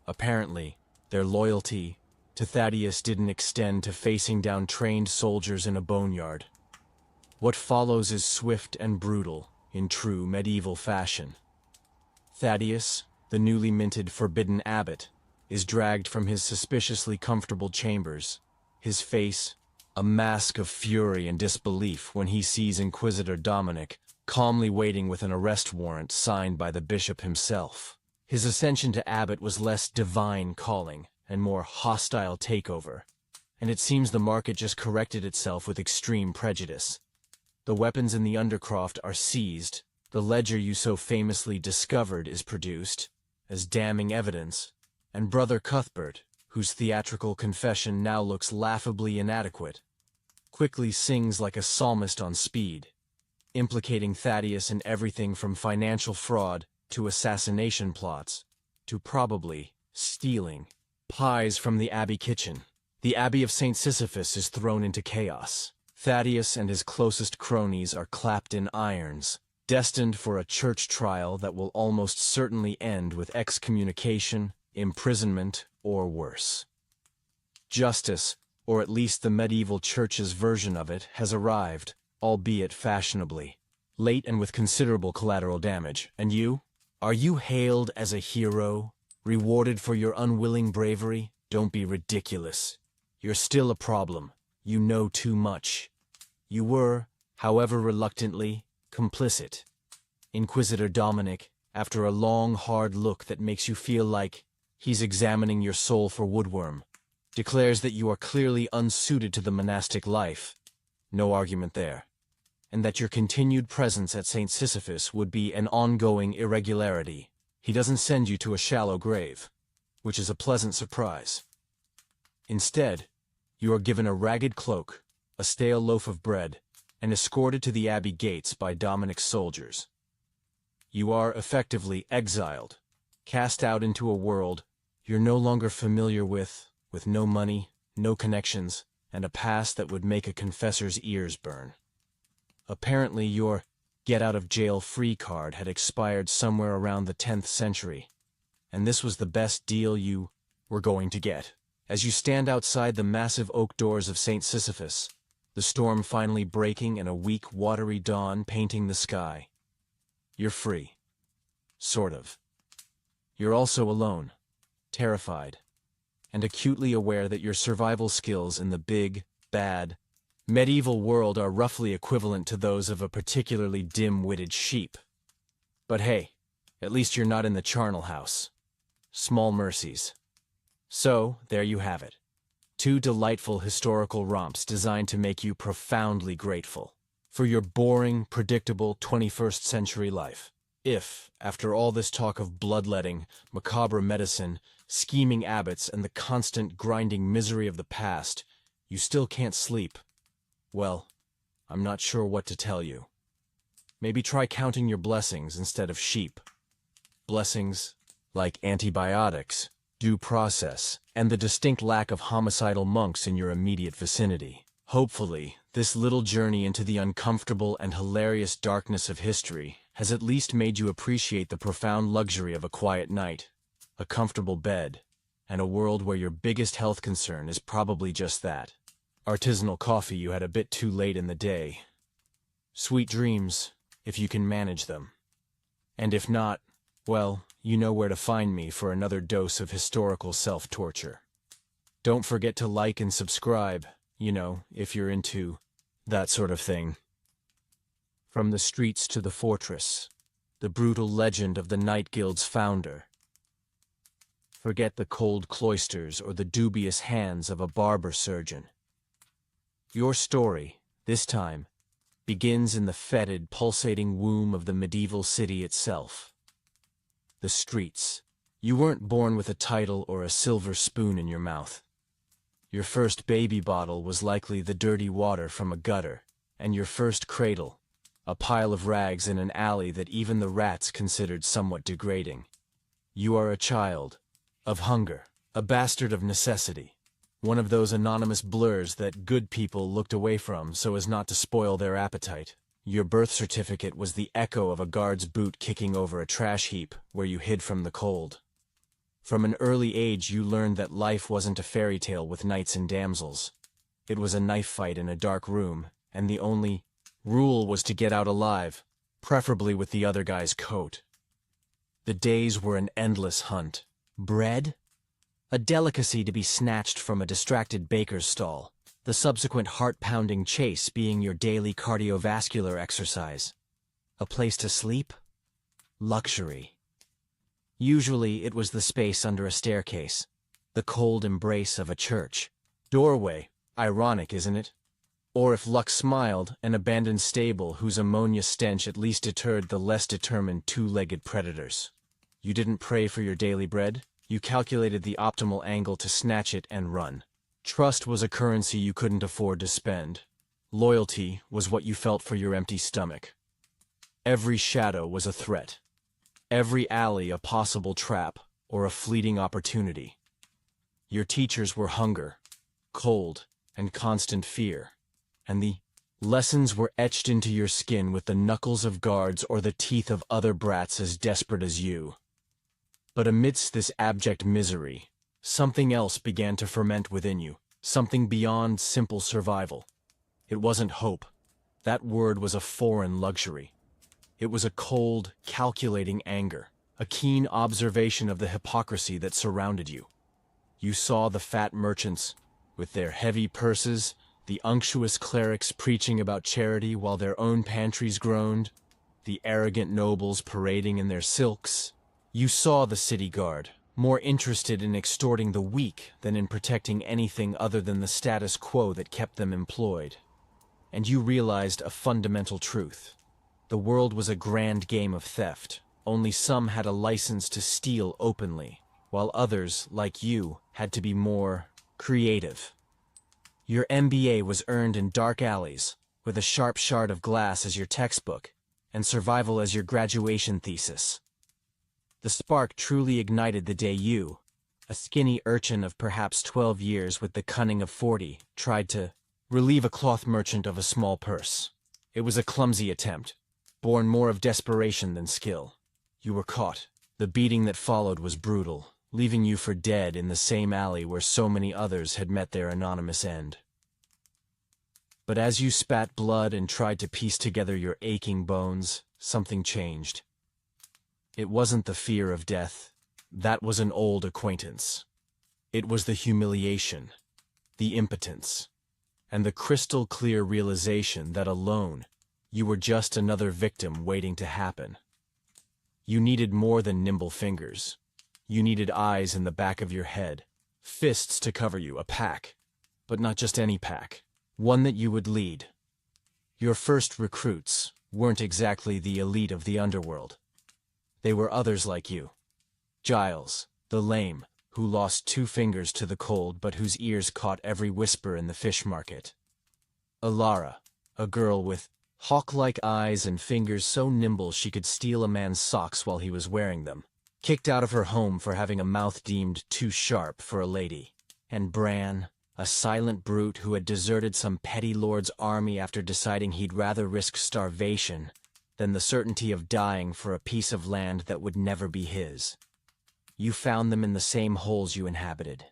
Apparently, their loyalty to Thaddeus didn't extend to facing down trained soldiers in a boneyard. What follows is swift and brutal, in true medieval fashion. Thaddeus, the newly minted forbidden abbot, is dragged from his suspiciously comfortable chambers, his face a mask of fury and disbelief when he sees Inquisitor Dominic calmly waiting with an arrest warrant signed by the bishop himself. His ascension to abbot was less divine calling and more hostile takeover, and it seems the market just corrected itself with extreme prejudice. The weapons in the Undercroft are seized, the ledger you so famously discovered is produced, as damning evidence, and Brother Cuthbert, whose theatrical confession now looks laughably inadequate, quickly sings like a psalmist on speed, implicating Thaddeus in everything from financial fraud to assassination plots, to probably stealing pies from the Abbey kitchen. The Abbey of St. Sisyphus is thrown into chaos. Thaddeus and his closest cronies are clapped in irons, destined for a church trial that will almost certainly end with excommunication, imprisonment, or worse. Justice, or at least the medieval church's version of it, has arrived, albeit fashionably, late and with considerable collateral damage. And you? Are you hailed as a hero, rewarded for your unwilling bravery? Don't be ridiculous. You're still a problem. You know too much. You were, however reluctantly, complicit. Inquisitor Dominic, after a long, hard look that makes you feel like he's examining your soul for woodworm, declares that you are clearly unsuited to the monastic life. No argument there. And that your continued presence at St. Sisyphus would be an ongoing irregularity. He doesn't send you to a shallow grave, which is a pleasant surprise. Instead, you are given a ragged cloak, a stale loaf of bread, and escorted to the abbey gates by Dominic's soldiers. You are effectively exiled, cast out into a world you're no longer familiar with no money, no connections, and a past that would make a confessor's ears burn. Apparently your get-out-of-jail-free card had expired somewhere around the 10th century, and this was the best deal you were going to get. As you stand outside the massive oak doors of St. Sisyphus, the storm finally breaking and a weak, watery dawn painting the sky, you're free. Sort of. You're also alone, terrified, and acutely aware that your survival skills in the big, bad, medieval world are roughly equivalent to those of a particularly dim-witted sheep. But hey, at least you're not in the charnel house. Small mercies. So, there you have it. 2 delightful historical romps designed to make you profoundly grateful for your boring, predictable 21st century life. If, after all this talk of bloodletting, macabre medicine, scheming abbots, and the constant grinding misery of the past, you still can't sleep, well, I'm not sure what to tell you. Maybe try counting your blessings instead of sheep. Blessings like antibiotics, due process, and the distinct lack of homicidal monks in your immediate vicinity. Hopefully, this little journey into the uncomfortable and hilarious darkness of history has at least made you appreciate the profound luxury of a quiet night, a comfortable bed, and a world where your biggest health concern is probably just that. Artisanal coffee you had a bit too late in the day. Sweet dreams, if you can manage them. And if not, well, you know where to find me for another dose of historical self-torture. Don't forget to like and subscribe, you know, if you're into that sort of thing. From the streets to the fortress, the brutal legend of the Night Guild's founder. Forget the cold cloisters or the dubious hands of a barber surgeon. Your story, this time, begins in the fetid, pulsating womb of the medieval city itself. The streets. You weren't born with a title or a silver spoon in your mouth. Your first baby bottle was likely the dirty water from a gutter, and your first cradle, a pile of rags in an alley that even the rats considered somewhat degrading. You are a child of hunger, a bastard of necessity, one of those anonymous blurs that good people looked away from so as not to spoil their appetite. Your birth certificate was the echo of a guard's boot kicking over a trash heap where you hid from the cold. From an early age you learned that life wasn't a fairy tale with knights and damsels. It was a knife fight in a dark room, and the only rule was to get out alive, preferably with the other guy's coat. The days were an endless hunt. Bread? A delicacy to be snatched from a distracted baker's stall, the subsequent heart-pounding chase being your daily cardiovascular exercise. A place to sleep? Luxury. Usually it was the space under a staircase, the cold embrace of a church. Doorway, ironic, isn't it? Or if luck smiled, an abandoned stable whose ammonia stench at least deterred the less determined two-legged predators. You didn't pray for your daily bread, you calculated the optimal angle to snatch it and run. Trust was a currency you couldn't afford to spend. Loyalty was what you felt for your empty stomach. Every shadow was a threat. Every alley a possible trap or a fleeting opportunity. Your teachers were hunger, cold, and constant fear, and the lessons were etched into your skin with the knuckles of guards or the teeth of other brats as desperate as you. But amidst this abject misery, something else began to ferment within you, something beyond simple survival. It wasn't hope. That word was a foreign luxury. It was a cold, calculating anger, a keen observation of the hypocrisy that surrounded you. You saw the fat merchants, with their heavy purses, the unctuous clerics preaching about charity while their own pantries groaned, the arrogant nobles parading in their silks. You saw the city guard, more interested in extorting the weak than in protecting anything other than the status quo that kept them employed. And you realized a fundamental truth. The world was a grand game of theft. Only some had a license to steal openly, while others, like you, had to be more creative. Your MBA was earned in dark alleys, with a sharp shard of glass as your textbook, and survival as your graduation thesis. The spark truly ignited the day you, a skinny urchin of perhaps 12 years with the cunning of 40, tried to relieve a cloth merchant of a small purse. It was a clumsy attempt, born more of desperation than skill. You were caught. The beating that followed was brutal, leaving you for dead in the same alley where so many others had met their anonymous end. But as you spat blood and tried to piece together your aching bones, something changed. It wasn't the fear of death. That was an old acquaintance. It was the humiliation, the impotence, and the crystal-clear realization that alone, you were just another victim waiting to happen. You needed more than nimble fingers. You needed eyes in the back of your head, fists to cover you, a pack. But not just any pack, one that you would lead. Your first recruits weren't exactly the elite of the underworld. They were others like you. Giles, the lame, who lost 2 fingers to the cold but whose ears caught every whisper in the fish market. Alara, a girl with hawk-like eyes and fingers so nimble she could steal a man's socks while he was wearing them, kicked out of her home for having a mouth deemed too sharp for a lady. And Bran, a silent brute who had deserted some petty lord's army after deciding he'd rather risk starvation than the certainty of dying for a piece of land that would never be his. You found them in the same holes you inhabited.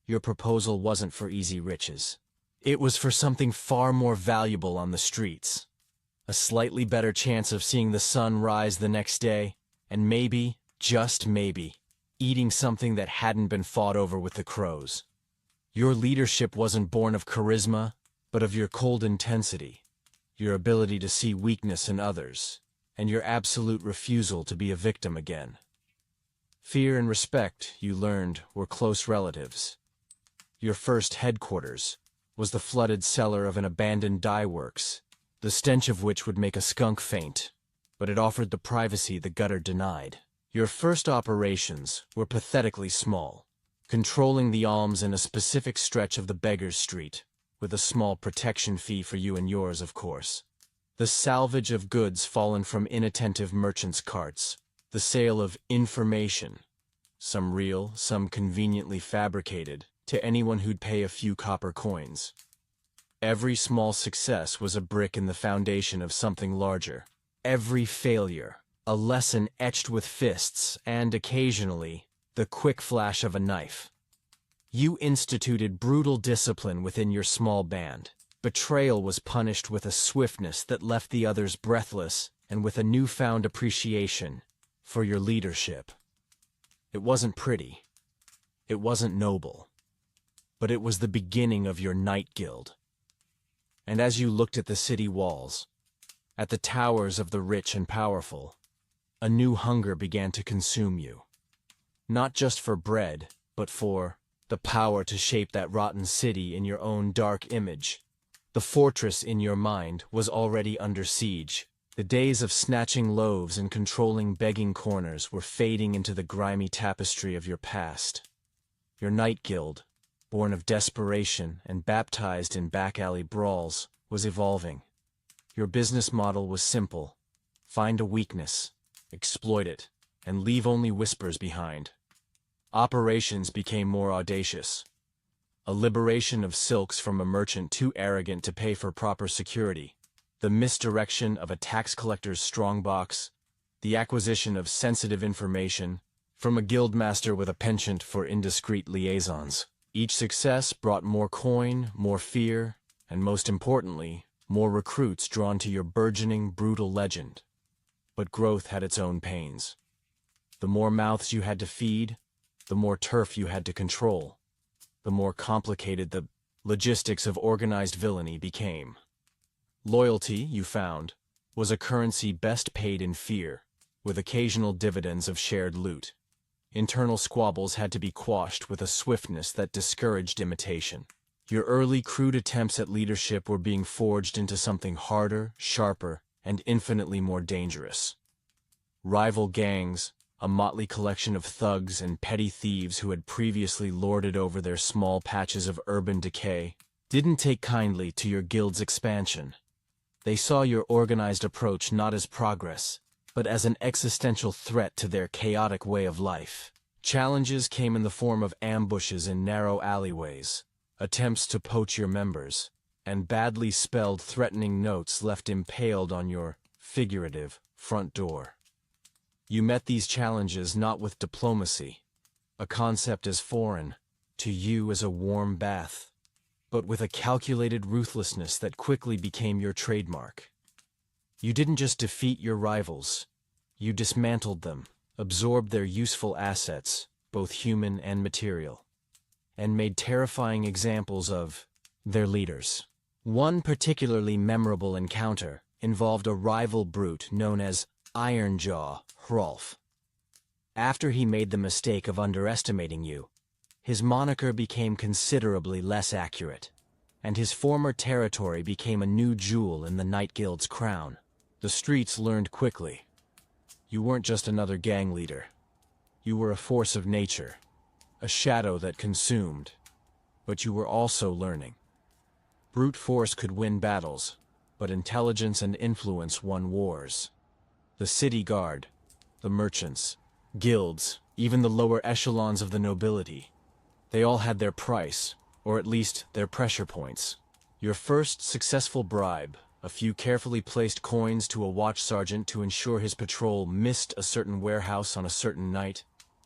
Your proposal wasn't for easy riches. It was for something far more valuable on the streets. A slightly better chance of seeing the sun rise the next day, and maybe, just maybe, eating something that hadn't been fought over with the crows. Your leadership wasn't born of charisma, but of your cold intensity, your ability to see weakness in others, and your absolute refusal to be a victim again. Fear and respect, you learned, were close relatives. Your first headquarters was the flooded cellar of an abandoned dye works, the stench of which would make a skunk faint, but it offered the privacy the gutter denied. Your first operations were pathetically small, controlling the alms in a specific stretch of the Beggar's Street, with a small protection fee for you and yours, of course. The salvage of goods fallen from inattentive merchants' carts, the sale of information, some real, some conveniently fabricated, to anyone who'd pay a few copper coins. Every small success was a brick in the foundation of something larger. Every failure, a lesson etched with fists and, occasionally, the quick flash of a knife. You instituted brutal discipline within your small band. Betrayal was punished with a swiftness that left the others breathless and with a newfound appreciation for your leadership. It wasn't pretty. It wasn't noble. But it was the beginning of your night guild. And as you looked at the city walls, at the towers of the rich and powerful, a new hunger began to consume you. Not just for bread, but for the power to shape that rotten city in your own dark image. The fortress in your mind was already under siege. The days of snatching loaves and controlling begging corners were fading into the grimy tapestry of your past. Your night guild, born of desperation and baptized in back-alley brawls, was evolving. Your business model was simple. Find a weakness, exploit it, and leave only whispers behind. Operations became more audacious. A liberation of silks from a merchant too arrogant to pay for proper security, the misdirection of a tax collector's strongbox, the acquisition of sensitive information from a guildmaster with a penchant for indiscreet liaisons. Each success brought more coin, more fear, and most importantly, more recruits drawn to your burgeoning, brutal legend. But growth had its own pains. The more mouths you had to feed, the more turf you had to control, the more complicated the logistics of organized villainy became. Loyalty, you found, was a currency best paid in fear, with occasional dividends of shared loot. Internal squabbles had to be quashed with a swiftness that discouraged imitation. Your early crude attempts at leadership were being forged into something harder, sharper, and infinitely more dangerous. Rival gangs, a motley collection of thugs and petty thieves who had previously lorded over their small patches of urban decay, didn't take kindly to your guild's expansion. They saw your organized approach not as progress, but as an existential threat to their chaotic way of life. Challenges came in the form of ambushes in narrow alleyways, attempts to poach your members, and badly spelled threatening notes left impaled on your figurative front door. You met these challenges not with diplomacy, a concept as foreign to you as a warm bath, but with a calculated ruthlessness that quickly became your trademark. You didn't just defeat your rivals, you dismantled them, absorbed their useful assets, both human and material, and made terrifying examples of their leaders. One particularly memorable encounter involved a rival brute known as Ironjaw Hrolf. After he made the mistake of underestimating you, his moniker became considerably less accurate, and his former territory became a new jewel in the Night Guild's crown. The streets learned quickly. You weren't just another gang leader. You were a force of nature, a shadow that consumed, but you were also learning. Brute force could win battles, but intelligence and influence won wars. The city guard, the merchants, guilds, even the lower echelons of the nobility, they all had their price, or at least their pressure points. Your first successful bribe, a few carefully placed coins to a watch sergeant to ensure his patrol missed a certain warehouse on a certain night,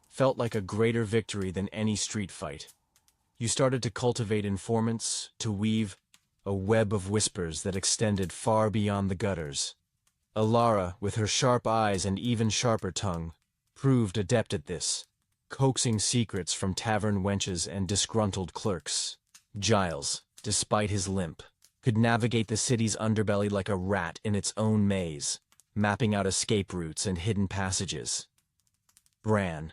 felt like a greater victory than any street fight. You started to cultivate informants, to weave a web of whispers that extended far beyond the gutters. Alara, with her sharp eyes and even sharper tongue, proved adept at this, coaxing secrets from tavern wenches and disgruntled clerks. Giles, despite his limp, could navigate the city's underbelly like a rat in its own maze, mapping out escape routes and hidden passages. Bran,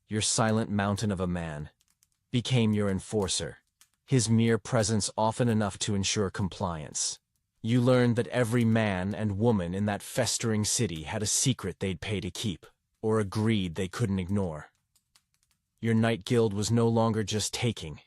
your silent mountain of a man, became your enforcer, his mere presence often enough to ensure compliance. You learned that every man and woman in that festering city had a secret they'd pay to keep, or a greed they couldn't ignore. Your night guild was no longer just taking.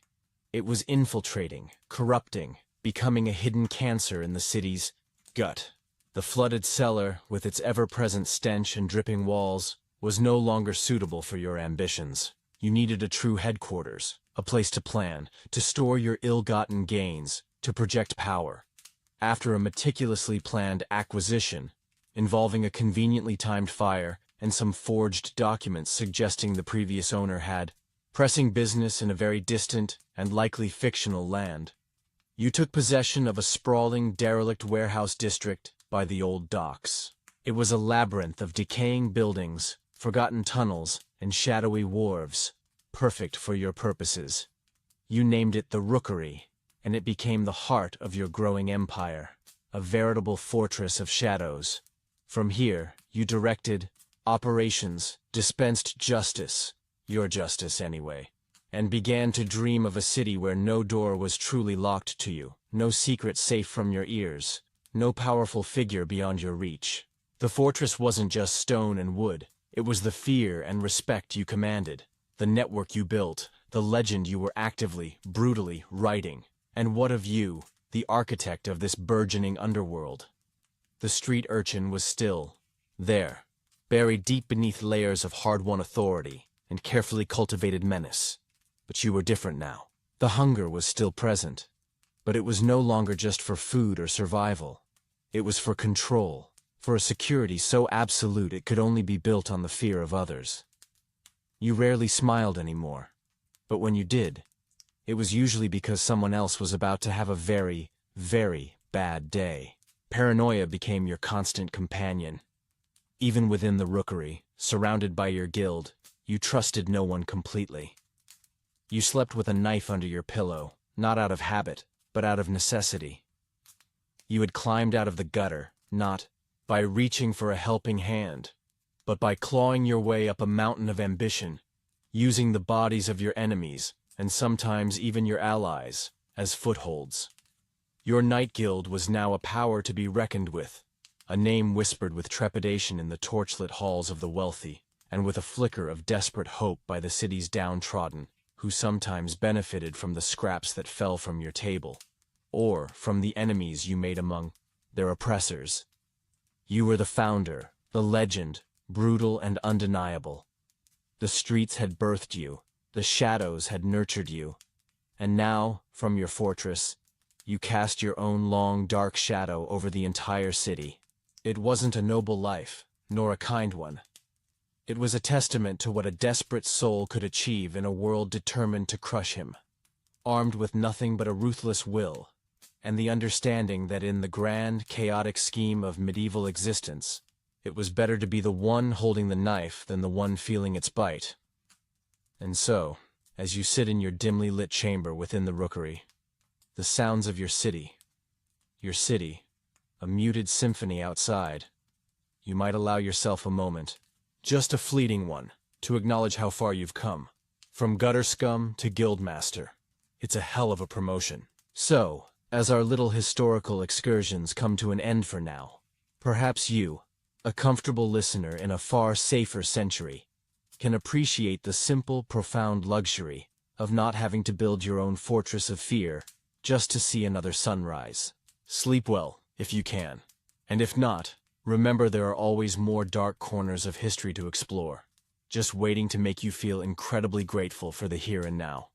It was infiltrating, corrupting, becoming a hidden cancer in the city's gut. The flooded cellar, with its ever-present stench and dripping walls, was no longer suitable for your ambitions. You needed a true headquarters, a place to plan, to store your ill-gotten gains, to project power. After a meticulously planned acquisition, involving a conveniently timed fire and some forged documents suggesting the previous owner had pressing business in a very distant and likely fictional land, you took possession of a sprawling, derelict warehouse district by the old docks. It was a labyrinth of decaying buildings, forgotten tunnels, and shadowy wharves, perfect for your purposes. You named it the Rookery, and it became the heart of your growing empire, a veritable fortress of shadows. From here, you directed operations, dispensed justice, your justice anyway, and began to dream of a city where no door was truly locked to you, no secret safe from your ears, no powerful figure beyond your reach. The fortress wasn't just stone and wood, it was the fear and respect you commanded, the network you built, the legend you were actively, brutally writing. And what of you, the architect of this burgeoning underworld? The street urchin was still there, buried deep beneath layers of hard-won authority and carefully cultivated menace. But you were different now. The hunger was still present, but it was no longer just for food or survival. It was for control, for a security so absolute it could only be built on the fear of others. You rarely smiled anymore, but when you did, it was usually because someone else was about to have a very, very bad day. Paranoia became your constant companion. Even within the Rookery, surrounded by your guild, you trusted no one completely. You slept with a knife under your pillow, not out of habit, but out of necessity. You had climbed out of the gutter, not by reaching for a helping hand, but by clawing your way up a mountain of ambition, using the bodies of your enemies, and sometimes even your allies, as footholds. Your night guild was now a power to be reckoned with, a name whispered with trepidation in the torchlit halls of the wealthy, and with a flicker of desperate hope by the city's downtrodden, who sometimes benefited from the scraps that fell from your table, or from the enemies you made among their oppressors. You were the founder, the legend, brutal and undeniable. The streets had birthed you, the shadows had nurtured you, and now, from your fortress, you cast your own long, dark shadow over the entire city. It wasn't a noble life, nor a kind one. It was a testament to what a desperate soul could achieve in a world determined to crush him, armed with nothing but a ruthless will, and the understanding that in the grand, chaotic scheme of medieval existence, it was better to be the one holding the knife than the one feeling its bite. And so, as you sit in your dimly lit chamber within the Rookery, the sounds of your city, a muted symphony outside, you might allow yourself a moment, just a fleeting one, to acknowledge how far you've come. From gutter scum to guildmaster. It's a hell of a promotion. So, as our little historical excursions come to an end for now, perhaps you, a comfortable listener in a far safer century, can appreciate the simple, profound luxury of not having to build your own fortress of fear just to see another sunrise. Sleep well, if you can. And if not, remember there are always more dark corners of history to explore, just waiting to make you feel incredibly grateful for the here and now.